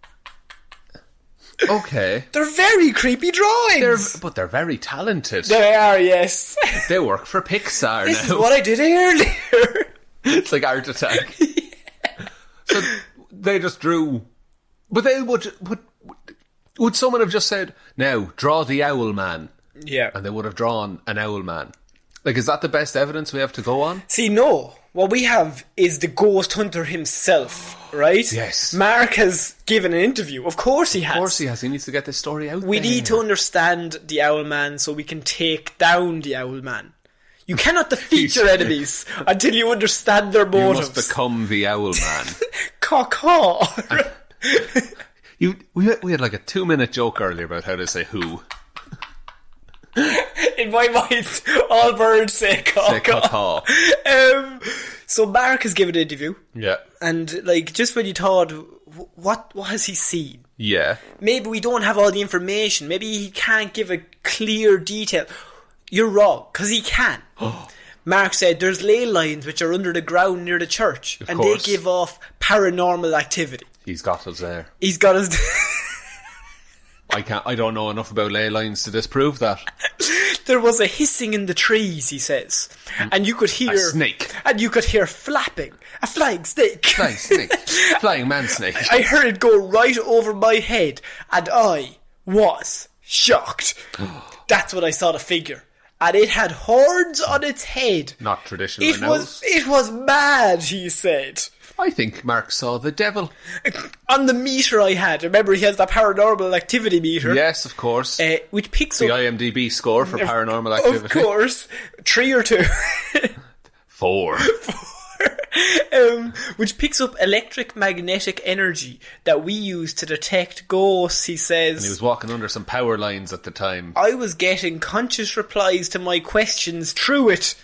Okay. They're very creepy drawings. But they're very talented. They are, yes. They work for Pixar This now. is what I did earlier. It's like Art Attack. Yeah. So they just drew... But they would someone have just said, now, draw the owl man? Yeah. And they would have drawn an owl man. Like, is that the best evidence we have to go on? See, no. What we have is the ghost hunter himself, right? Yes. Mark has given an interview. Of course he has. Of course he has. He needs to get this story out We there. need to understand the owl man so we can take down the owl man. You cannot defeat your enemies until you understand their motives. You must become the owl man. Caw-caw. We had like a 2-minute joke earlier about how to say who. In my mind, all birds say caw-caw. So Mark has given an interview. Yeah. And like, just when you thought, what has he seen? Yeah. Maybe we don't have all the information. Maybe he can't give a clear detail. You're wrong, because he can. Mark said there's ley lines which are under the ground near the church, and course. they give off paranormal activity. He's got us there. He's got us. I don't know enough about ley lines to disprove that. There was a hissing in the trees, he says, and you could hear A snake. and you could hear flapping. A flying snake. Flying snake. Flying man snake. I heard it go right over my head, and I was shocked. That's when I saw the figure. And it had horns on its head. Not traditional nose. It was mad, he said. I think Mark saw the devil. On the meter I had, remember he has that paranormal activity meter. Yes, of course. Which picks the up... IMDb score for paranormal activity. Of course. 3 or 2. 4. Which picks up electric-magnetic energy that we use to detect ghosts, he says. And he was walking under some power lines at the time. I was getting conscious replies to my questions through it.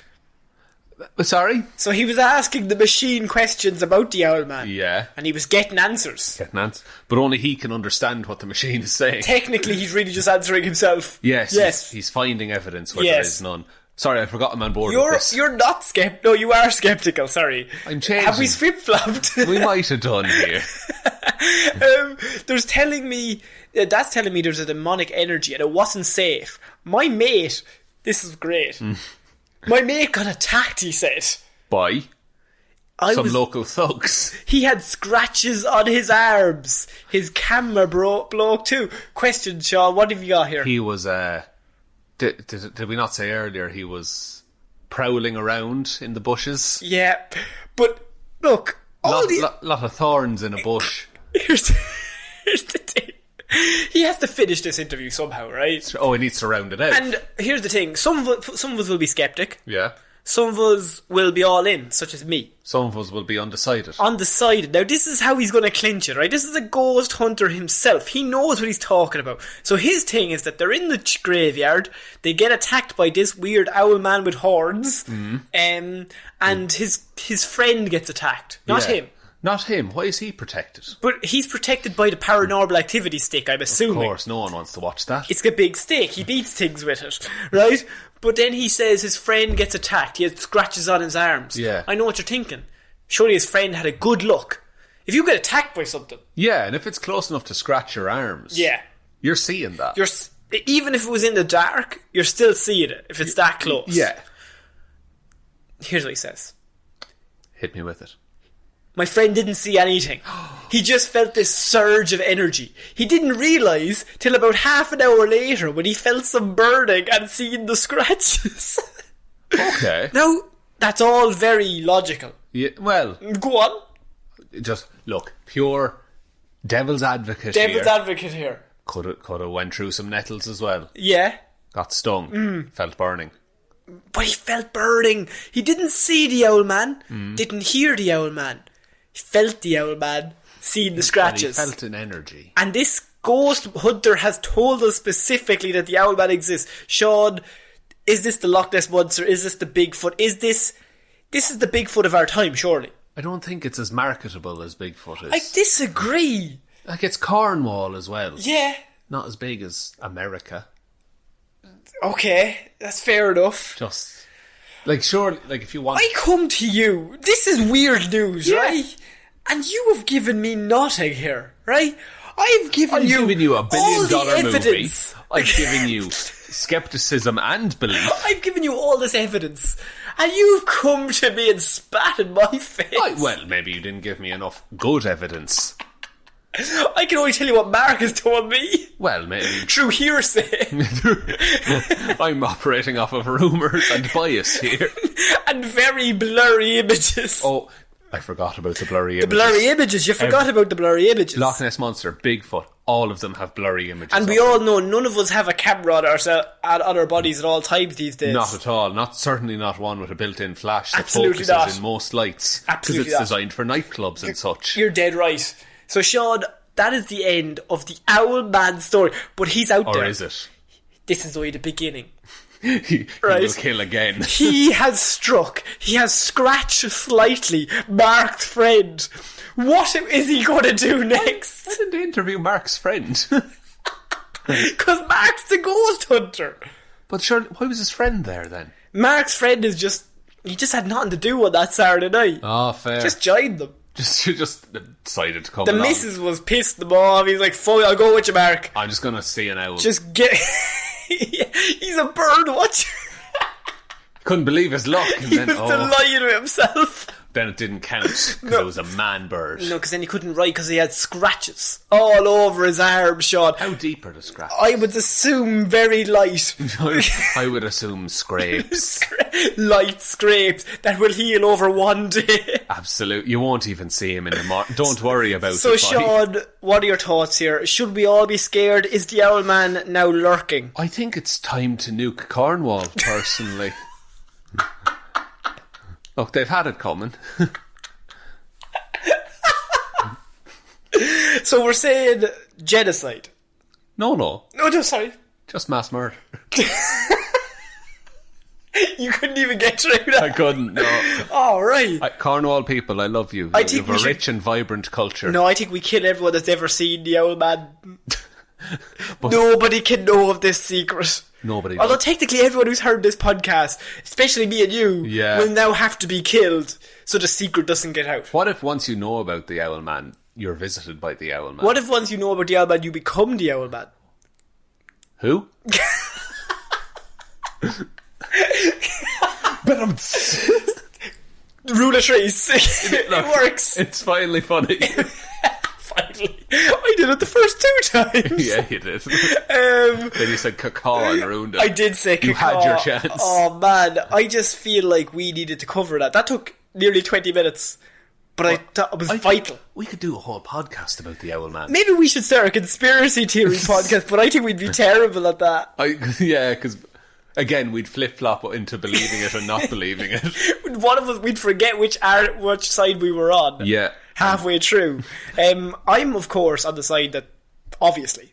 Sorry? So he was asking the machine questions about the owl man. Yeah. And he was getting answers. But only he can understand what the machine is saying. Technically, he's really just answering himself. Yes. He's finding evidence where there is none. Sorry, I forgot I'm on board with this. You're not skeptical. No, you are skeptical, sorry. I'm changing. Have we flip-flopped? We might have done here. That's telling me there's a demonic energy and it wasn't safe. My mate, this is great. My mate got attacked, he said. By? Some local thugs. He had scratches on his arms. His camera broke too. Question, Sean, what have you got here? He was, did we not say earlier he was prowling around in the bushes? Yeah, but look, lot of thorns in a bush. Here's the thing. He has to finish this interview somehow, right? Oh, he needs to round it out. And here's the thing. Some of us will be skeptic. Yeah. Some of us will be all in, such as me. Some of us will be undecided. Undecided. Now, this is how he's going to clinch it, right? This is a ghost hunter himself. He knows what he's talking about. So his thing is that they're in the graveyard, they get attacked by this weird owl man with horns, and his friend gets attacked. Not him. Not him. Why is he protected? But he's protected by the paranormal activity stick, I'm assuming. Of course, no one wants to watch that. It's a big stick. He beats things with it, right? But then he says his friend gets attacked. He has scratches on his arms. Yeah. I know what you're thinking. Surely his friend had a good look. If you get attacked by something... Yeah, and if it's close enough to scratch your arms... Yeah. You're seeing that. Even if it was in the dark, you're still seeing it, if it's that close. Yeah. Here's what he says. Hit me with it. My friend didn't see anything. He just felt this surge of energy. He didn't realise till about half an hour later when he felt some burning and seen the scratches. Okay. Now, that's all very logical. Yeah, well... Go on. Just, look, pure devil's advocate here. Could have went through some nettles as well. Yeah. Got stung. Felt burning. But he felt burning. He didn't see the owl man. Didn't hear the owl man. He felt the owl man. Seen the scratches. And he felt an energy. And this ghost hunter has told us specifically that the Owlman exists. Sean, is this the Loch Ness Monster? Is this the Bigfoot? This is the Bigfoot of our time, surely. I don't think it's as marketable as Bigfoot is. I disagree. Like, it's Cornwall as well. Yeah. Not as big as America. Okay, that's fair enough. Just, like, sure, like, if you want... I come to you. This is weird news, right? And you have given me nothing here, right? I've given you $1 billion all the evidence. Movie. I've given you skepticism and belief. I've given you all this evidence, and you've come to me and spat in my face. Well, maybe you didn't give me enough good evidence. I can only tell you what Mark has told me. Well, maybe. Through hearsay. I'm operating off of rumours and bias here. And very blurry images. Oh, I forgot about the blurry images. The blurry images. You forgot about the blurry images. Loch Ness Monster, Bigfoot, all of them have blurry images. And we all know none of us have a camera on our bodies at all times these days. Not at all. Certainly not one with a built-in flash that Absolutely focuses not. in most lights. Absolutely because it's designed for nightclubs and such. You're dead right. So, Sean, that is the end of the Owlman story. But he's out there. Or is it? This is only the beginning. He will kill again. He has struck. He has scratched slightly Mark's friend. What is he going to do next? Why didn't they interview Mark's friend? Because Mark's the ghost hunter. But sure, why was his friend there then? Mark's friend is just... He just had nothing to do on that Saturday night. Oh, fair. Just joined them. Just decided to come The along. missus was pissed them off. He's like, fuck, I'll go with you, Mark. I'm just going to see an owl. Just get... He's a bird watcher. Couldn't believe his luck. And He then, was delighted with himself. Then it didn't count because it was a man bird. No, because then he couldn't write because he had scratches all over his arm, Sean. How deep are the scratches? I would assume very light. I would assume scrapes. Light scrapes that will heal over one day. Absolute. You won't even see him in the morning. Don't worry about it. So, Sean, what are your thoughts here? Should we all be scared? Is the Owlman now lurking? I think it's time to nuke Cornwall, personally. Look, they've had it coming. So we're saying genocide. No. No, sorry. Just mass murder. You couldn't even get through that. I couldn't, no. Oh, right. Cornwall people, I love you. I think you have a rich and vibrant culture. No, I think we kill everyone that's ever seen the Owlman. Nobody can know of this secret. Nobody. Although technically everyone who's heard this podcast, especially me and you, will now have to be killed so the secret doesn't get out. What if once you know about the Owlman, you're visited by the Owlman? What if once you know about the Owlman, you become the Owlman? Who? Rule of threes. It works. It's finally funny. Finally. I did it the first 2 times. Yeah, you did. Then you said cacaw and ruined it. I did say cacaw. You had your chance. Oh man, I just feel like we needed to cover that. That took nearly 20 minutes. But I thought it was vital. We could do a whole podcast about the Owlman. Maybe we should start a conspiracy theory podcast, but I think we'd be terrible at that. Yeah, because again, we'd flip-flop into believing it or not believing it. One of us, we'd forget which side we were on. Yeah. Halfway through. I'm, of course, on the side that, obviously.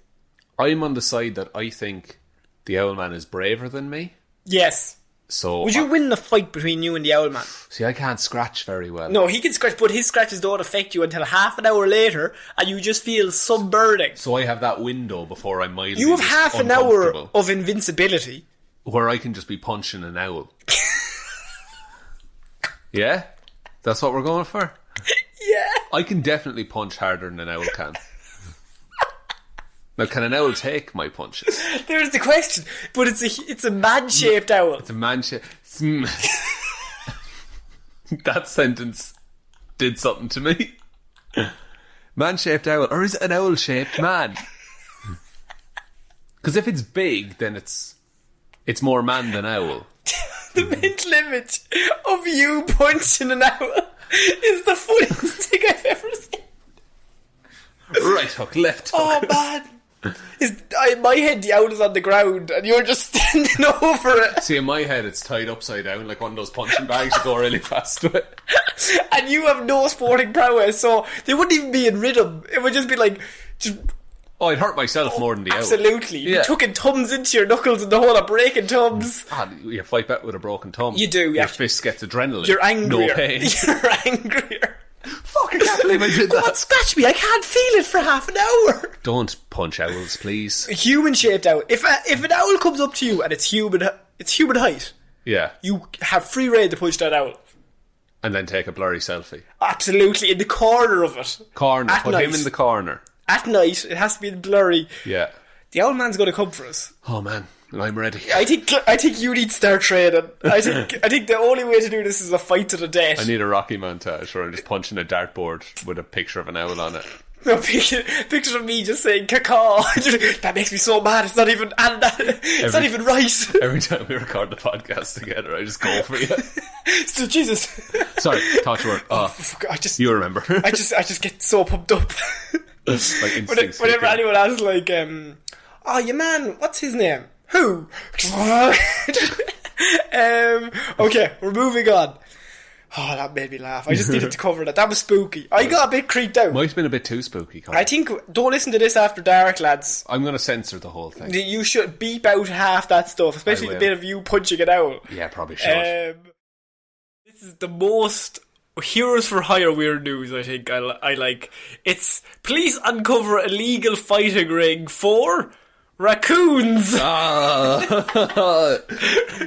I'm on the side that I think the Owlman is braver than me. Yes. So would you win the fight between you and the Owlman? See, I can't scratch very well. No, he can scratch, but his scratches don't affect you until half an hour later, and you just feel sunburning. So I have that window before I'm mildly You have half an hour of invincibility. Where I can just be punching an owl. Yeah? That's what we're going for? Yeah. I can definitely punch harder than an owl can. Now, can an owl take my punches? There's the question. But it's a man-shaped owl. It's a man-shaped... That sentence did something to me. Man-shaped owl. Or is it an owl-shaped man? Because if it's big, then it's more man than owl. The mental image of you punching an owl is the funniest thing I've ever seen. Right hook, left hook. Oh man. In my head the owl is on the ground and you're just standing over it. See, in my head it's tied upside down like one of those punching bags you go really fast with. And you have no sporting prowess, so they wouldn't even be in rhythm. It would just be like just Oh, I'd hurt myself more than the owl. Absolutely. Yeah. You're tucking thumbs into your knuckles in the hole of breaking thumbs. You fight back with a broken thumb. You do, yeah. Your fist gets adrenaline. You're angrier. No pain. You're angrier. Fuck, I can't believe I did Go that. on, scratch me. I can't feel it for half an hour. Don't punch owls, please. A human-shaped owl. If an owl comes up to you and it's human height, Yeah. you have free rein to punch that owl. And then take a blurry selfie. Absolutely, in the corner of it. Corner. At Put night. him in the corner. At night, it has to be blurry. Yeah. The old man's going to come for us. Oh man, I'm ready. I think you need to start training. I think the only way to do this is a fight to the death. I need a Rocky montage where I'm just punching a dartboard with a picture of an owl on it. No, pictures of me just saying cacaw. That makes me so mad. It's not even not even right. Every time we record the podcast together, I just go for you. So, Jesus. Sorry, thought you were. You remember? I just get so pumped up. Like instincts Whenever kicking. anyone asks, like, oh, your man, what's his name? Who? Okay, we're moving on. Oh, that made me laugh. I just needed to cover that. That was spooky. I got a bit creeped out. Might have been a bit too spooky, Colin. I think, don't listen to this after dark, lads. I'm going to censor the whole thing. You should beep out half that stuff, especially the bit of you punching it out. Yeah, probably should. This is the most Heroes for Hire weird news, I think. I like. It's police uncover illegal fighting ring for raccoons.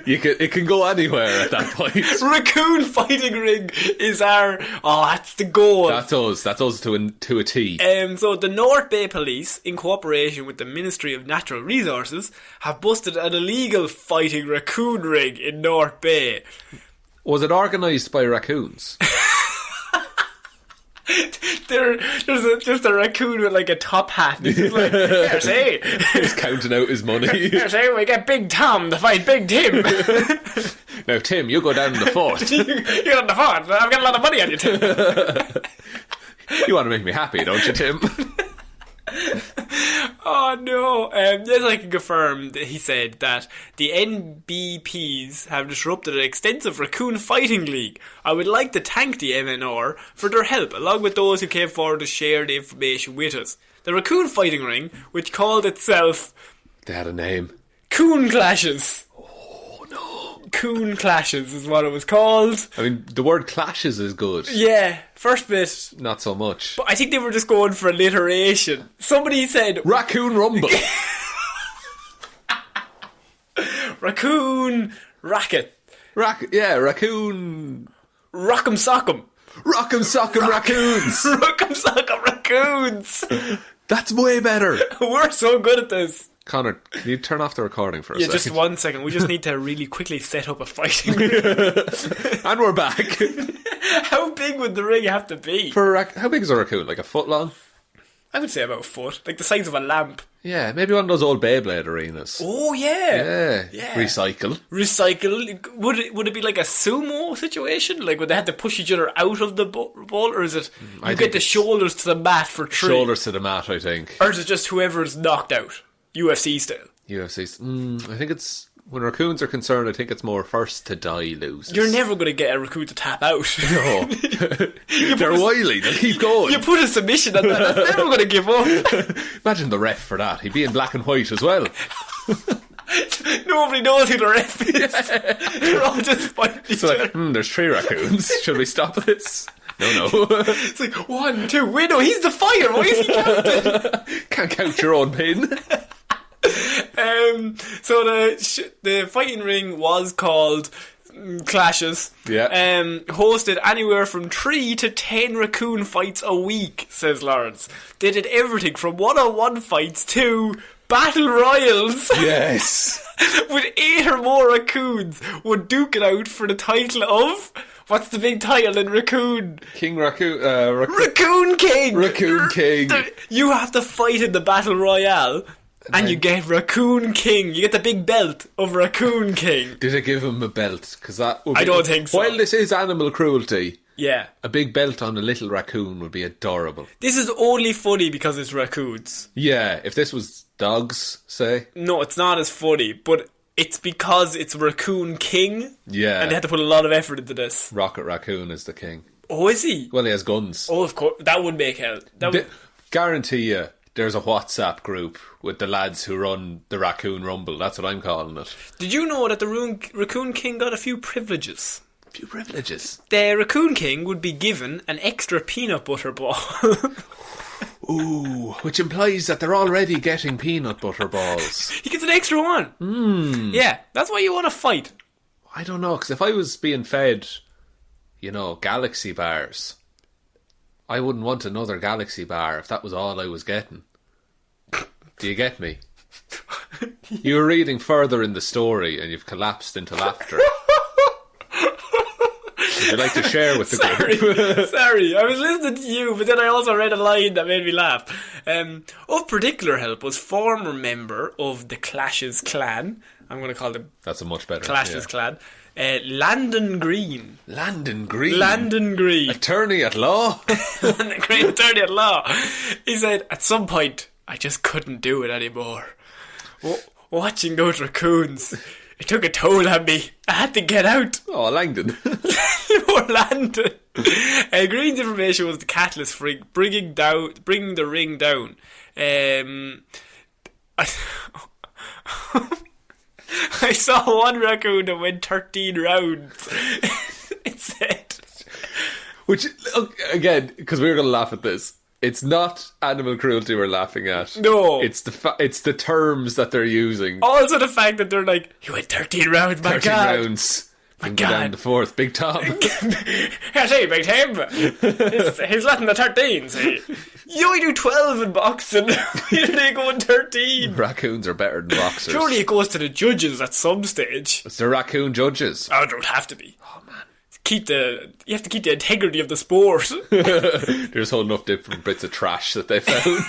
It can go anywhere at that point. Raccoon fighting ring is our. Oh, that's the goal. That's us to a T. So the North Bay Police, in cooperation with the Ministry of Natural Resources, have busted an illegal fighting raccoon ring in North Bay. Was it organised by raccoons? There's just a raccoon with like a top hat. He's just like, here, say. He's counting out his money. Here, say, we get Big Tom to fight Big Tim. Now, Tim, you go down in the fort. You're on the fort. I've got a lot of money on you, Tim. You want to make me happy, don't you, Tim? Oh no. Yes, I can confirm that he said that the NBPs have disrupted an extensive raccoon fighting league. I would like to thank the MNR for their help, along with those who came forward to share the information with us. The raccoon fighting ring, which called itself... They had a name. Coon Clashes. Oh no. Coon Clashes is what it was called. I mean, the word clashes is good. Yeah, first bit. Not so much. But I think they were just going for alliteration. Somebody said... Raccoon Rumble. Raccoon Racket. Raccoon... Rock'em Sock'em. Rock'em Sock'em Raccoons. Rock'em Sock'em Raccoons. That's way better. We're so good at this. Connor, can you turn off the recording for a Yeah, second? just 1 second. We just need to really quickly set up a fighting ring. And we're back. How big would the ring have to be? How big is a raccoon? Like a foot long? I would say about a foot. Like the size of a lamp. Yeah, maybe one of those old Beyblade arenas. Oh, yeah. Yeah. Recycle. Would it be like a sumo situation? Like, would they have to push each other out of the ball? Or is it you get the shoulders to the mat for three? Shoulders to the mat, I think. Or is it just whoever's knocked out? UFC style. UFC. I think it's... When raccoons are concerned, I think it's more first to die loses. You're never going to get a raccoon to tap out. No. They're wily. They'll keep going. You put a submission on that. That's never going to give up. Imagine the ref for that. He'd be in black and white as well. Nobody knows who the ref is. They're all just fighting each other. There's 3 raccoons. Should we stop this? No. It's like, 1, 2. Wait, no, he's the fighter. Why is he counting? Can't count your own pin. So the fighting ring was called Clashes. Yeah. Hosted anywhere from 3 to 10 raccoon fights a week, says Lawrence. They did everything from one-on-one fights to battle royals. Yes. With 8 or more raccoons would duke it out for the title of... What's the big title in Raccoon? King Raccoon. Raccoon King. Raccoon King. You have to fight in the battle royale. And you get Raccoon King. You get the big belt of Raccoon King. Did they give him a belt? Because that would be, I don't think so. While this is animal cruelty, yeah, a big belt on a little raccoon would be adorable. This is only funny because it's raccoons. Yeah, if this was dogs, say. No, it's not as funny, but it's because it's Raccoon King. Yeah. And they had to put a lot of effort into this. Rocket Raccoon is the king. Oh, is he? Well, he has guns. Oh, of course. That would make hell. Guarantee you, there's a WhatsApp group with the lads who run the Raccoon Rumble. That's what I'm calling it. Did you know that the Raccoon King got a few privileges? A few privileges? The Raccoon King would be given an extra peanut butter ball. Ooh, which implies that they're already getting peanut butter balls. He gets an extra one. Yeah, that's why you want to fight. I don't know, because if I was being fed, Galaxy bars, I wouldn't want another Galaxy bar if that was all I was getting. Do you get me? You were reading further in the story and you've collapsed into laughter. Would you like to share with the group? Sorry, I was listening to you, but then I also read a line that made me laugh. Of particular help was former member of the Clash's clan. I'm going to call them... That's a much better... Clash's clan. Landon Green. Landon Green? Landon Green. Attorney at law? Landon Green, attorney at law. He said, at some point, I just couldn't do it anymore. Watching those raccoons... It took a toll on me. I had to get out. Oh, Langdon. Poor Landon. Green's information was the catalyst for bringing the ring down. I saw one raccoon that went 13 rounds. It said. Which, again, because we were going to laugh at this. It's not animal cruelty we're laughing at. No. It's the terms that they're using. Also the fact that they're like, he went 13 rounds, my 13 God. rounds. My And God. go down the fourth. Big Tom. I say, Big Tim. He's letting the 13, see. You only do 12 in boxing. Why are they going 13? Raccoons are better than boxers. Surely it goes to the judges at some stage. It's the raccoon judges. Oh, it don't have to be. Oh, man. You have to keep the integrity of the sport. They're just holding up different bits of trash that they found.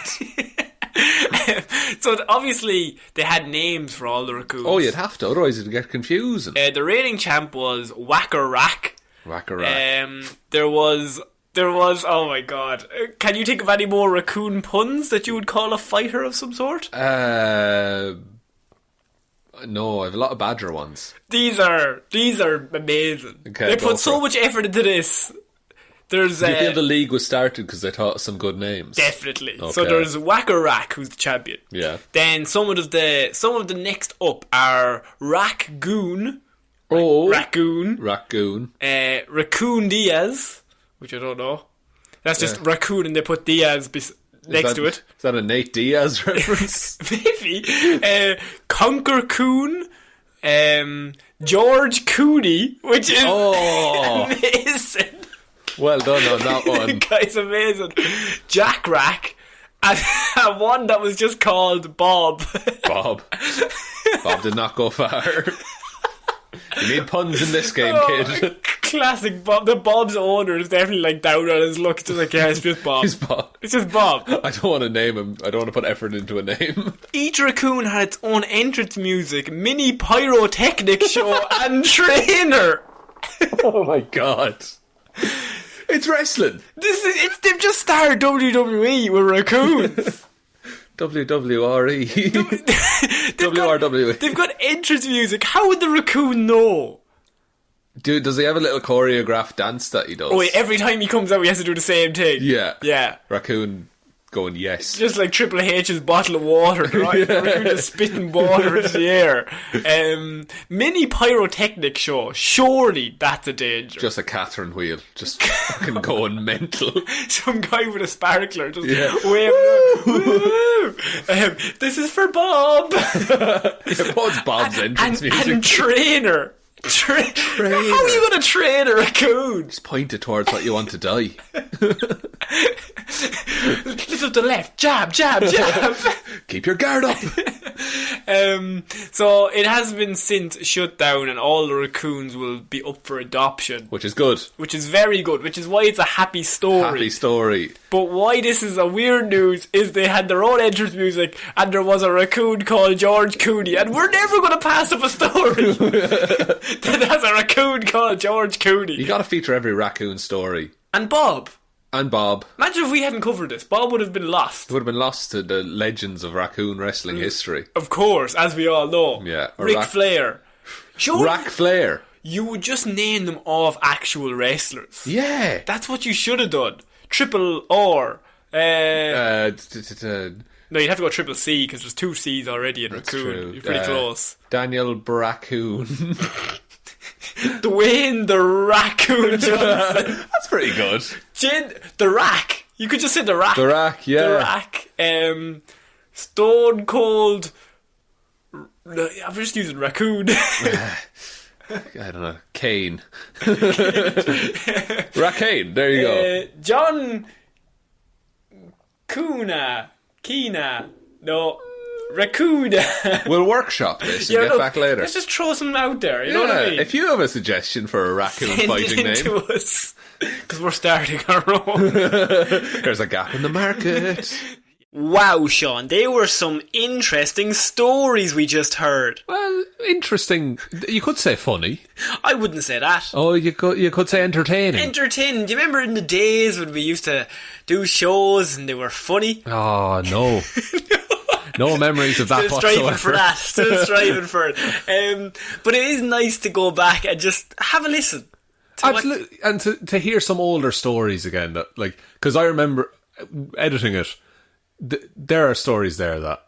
So obviously they had names for all the raccoons. Oh, you'd have to, otherwise it'd get confusing. The reigning champ was Whacker Rack. Whacker Rack. There was. Oh my God! Can you think of any more raccoon puns that you would call a fighter of some sort? No, I have a lot of badger ones. These are amazing. Okay, They go put so for it. much effort into this. There's Do you feel the league was started because they thought of some good names? definitely. Okay. So there's Whacker Rack, who's the champion. Yeah. Then some of the next up are Raccoon. Oh. Raccoon. Raccoon. Diaz, which I don't know. That's just raccoon and they put Diaz next to it. Is that a Nate Diaz reference? Maybe. Conquer Coon. George Cooney, which is amazing. Well done on that one. Guy's amazing. Jack Rack. And one that was just called Bob. Bob did not go far. You need puns in this game, kid. Classic Bob. The Bob's owner is definitely like down on his luck. It's just like, yeah, it's just Bob. He's Bob. It's just Bob. I don't want to name him. I don't want to put effort into a name. Each raccoon had its own entrance music, mini pyrotechnic show, and trainer. Oh my God. It's wrestling. They've just started WWE with raccoons. WWRE. WRWE. They've got entrance music. How would the raccoon know? Dude, does he have a little choreographed dance that he does? Oh wait, every time he comes out he has to do the same thing. Yeah. Raccoon going yes. Just like Triple H's bottle of water, right? The raccoon just spitting water into the air. Mini pyrotechnic show. Surely that's a danger. Just a Catherine wheel. Just fucking going mental. Some guy with a sparkler just waving. This is for Bob. What's Bob's entrance music? And trainer. Trainer. How are you going to train a raccoon? Just point it towards what you want to die. Lift up the left. Jab. Keep your guard up. So it has been since shut down and all the raccoons will be up for adoption. Which is good. Which is very good. Which is why it's a happy story. But why this is a weird news is they had their own entrance music and there was a raccoon called George Cooney, and we're never going to pass up a story that has a raccoon called George Cooney. You got to feature every raccoon story. And Bob. Imagine if we hadn't covered this. Bob would have been lost. It would have been lost to the legends of raccoon wrestling history. Of course, as we all know. Yeah. Ric Flair. Rack Flair. You would just name them off actual wrestlers. Yeah. That's what you should have done. Triple R. No, you'd have to go triple C because there's 2 C's already in That's raccoon. true. You're pretty close. Daniel Braccoon. Dwayne the Raccoon Johnson. That's pretty good. The Rack. You could just say the Rack. The Rack, yeah. The Rack. Stone Cold. I'm just using raccoon. I don't know. Kane. Rackane, there you go. John Keena. No. Raccoon. We'll workshop this and get back later. Let's just throw something out there. You know what I mean? If you have a suggestion for a raccoon fighting name, to us. Because we're starting our own. There's a gap in the market. Wow, Sean, they were some interesting stories we just heard. Well, interesting. You could say funny. I wouldn't say that. Oh, you could say entertaining. Entertaining. Do you remember in the days when we used to do shows and they were funny? Oh, no. No memories of that whatsoever. Still striving for it. But it is nice to go back and just have a listen. Absolutely. And to hear some older stories again. That, like, because I remember editing it. There are stories there that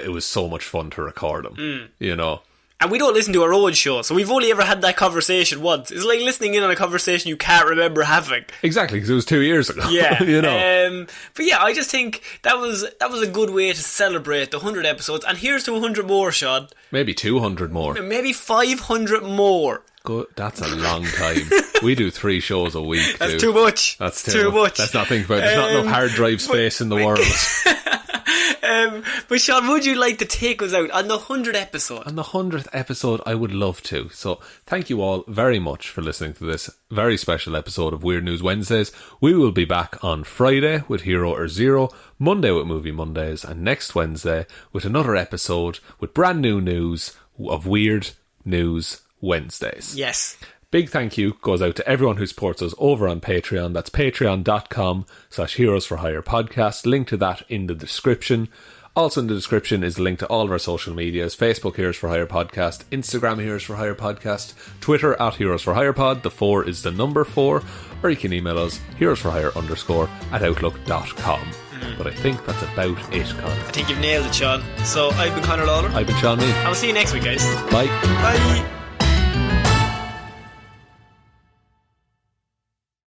it was so much fun to record them, you know. And we don't listen to our own show, so we've only ever had that conversation once. It's like listening in on a conversation you can't remember having. Exactly, because it was 2 years ago. Yeah, you know. But yeah, I just think that was a good way to celebrate the 100 episodes. And here's to 100 more, Sean. Maybe 200 more. Maybe 500 more. Good. That's a long time. We do 3 shows a week. That's too much. That's too much. Let's not think about it. There's not enough hard drive space in the world. But Sean, would you like to take us out on the 100th episode? On the 100th episode, I would love to. So thank you all very much for listening to this very special episode of Weird News Wednesdays. We will be back on Friday with Hero or Zero, Monday with Movie Mondays, and next Wednesday with another episode with brand new news of Weird News Wednesdays. Yes. Big thank you goes out to everyone who supports us over on Patreon. That's patreon.com/Heroes for Hire podcast. Link to that in the description. Also in the description is a link to all of our social medias. Facebook Heroes for Hire podcast, Instagram Heroes for Hire podcast, Twitter @Heroes for Hire pod. The 4 is the number 4. Or you can email us heroesforhire_@outlook.com. But I think that's about it, Connor. I think you've nailed it, Sean. So I've been Connor Lawler. I've been Sean Mead. I'll see you next week, guys. Bye. Bye.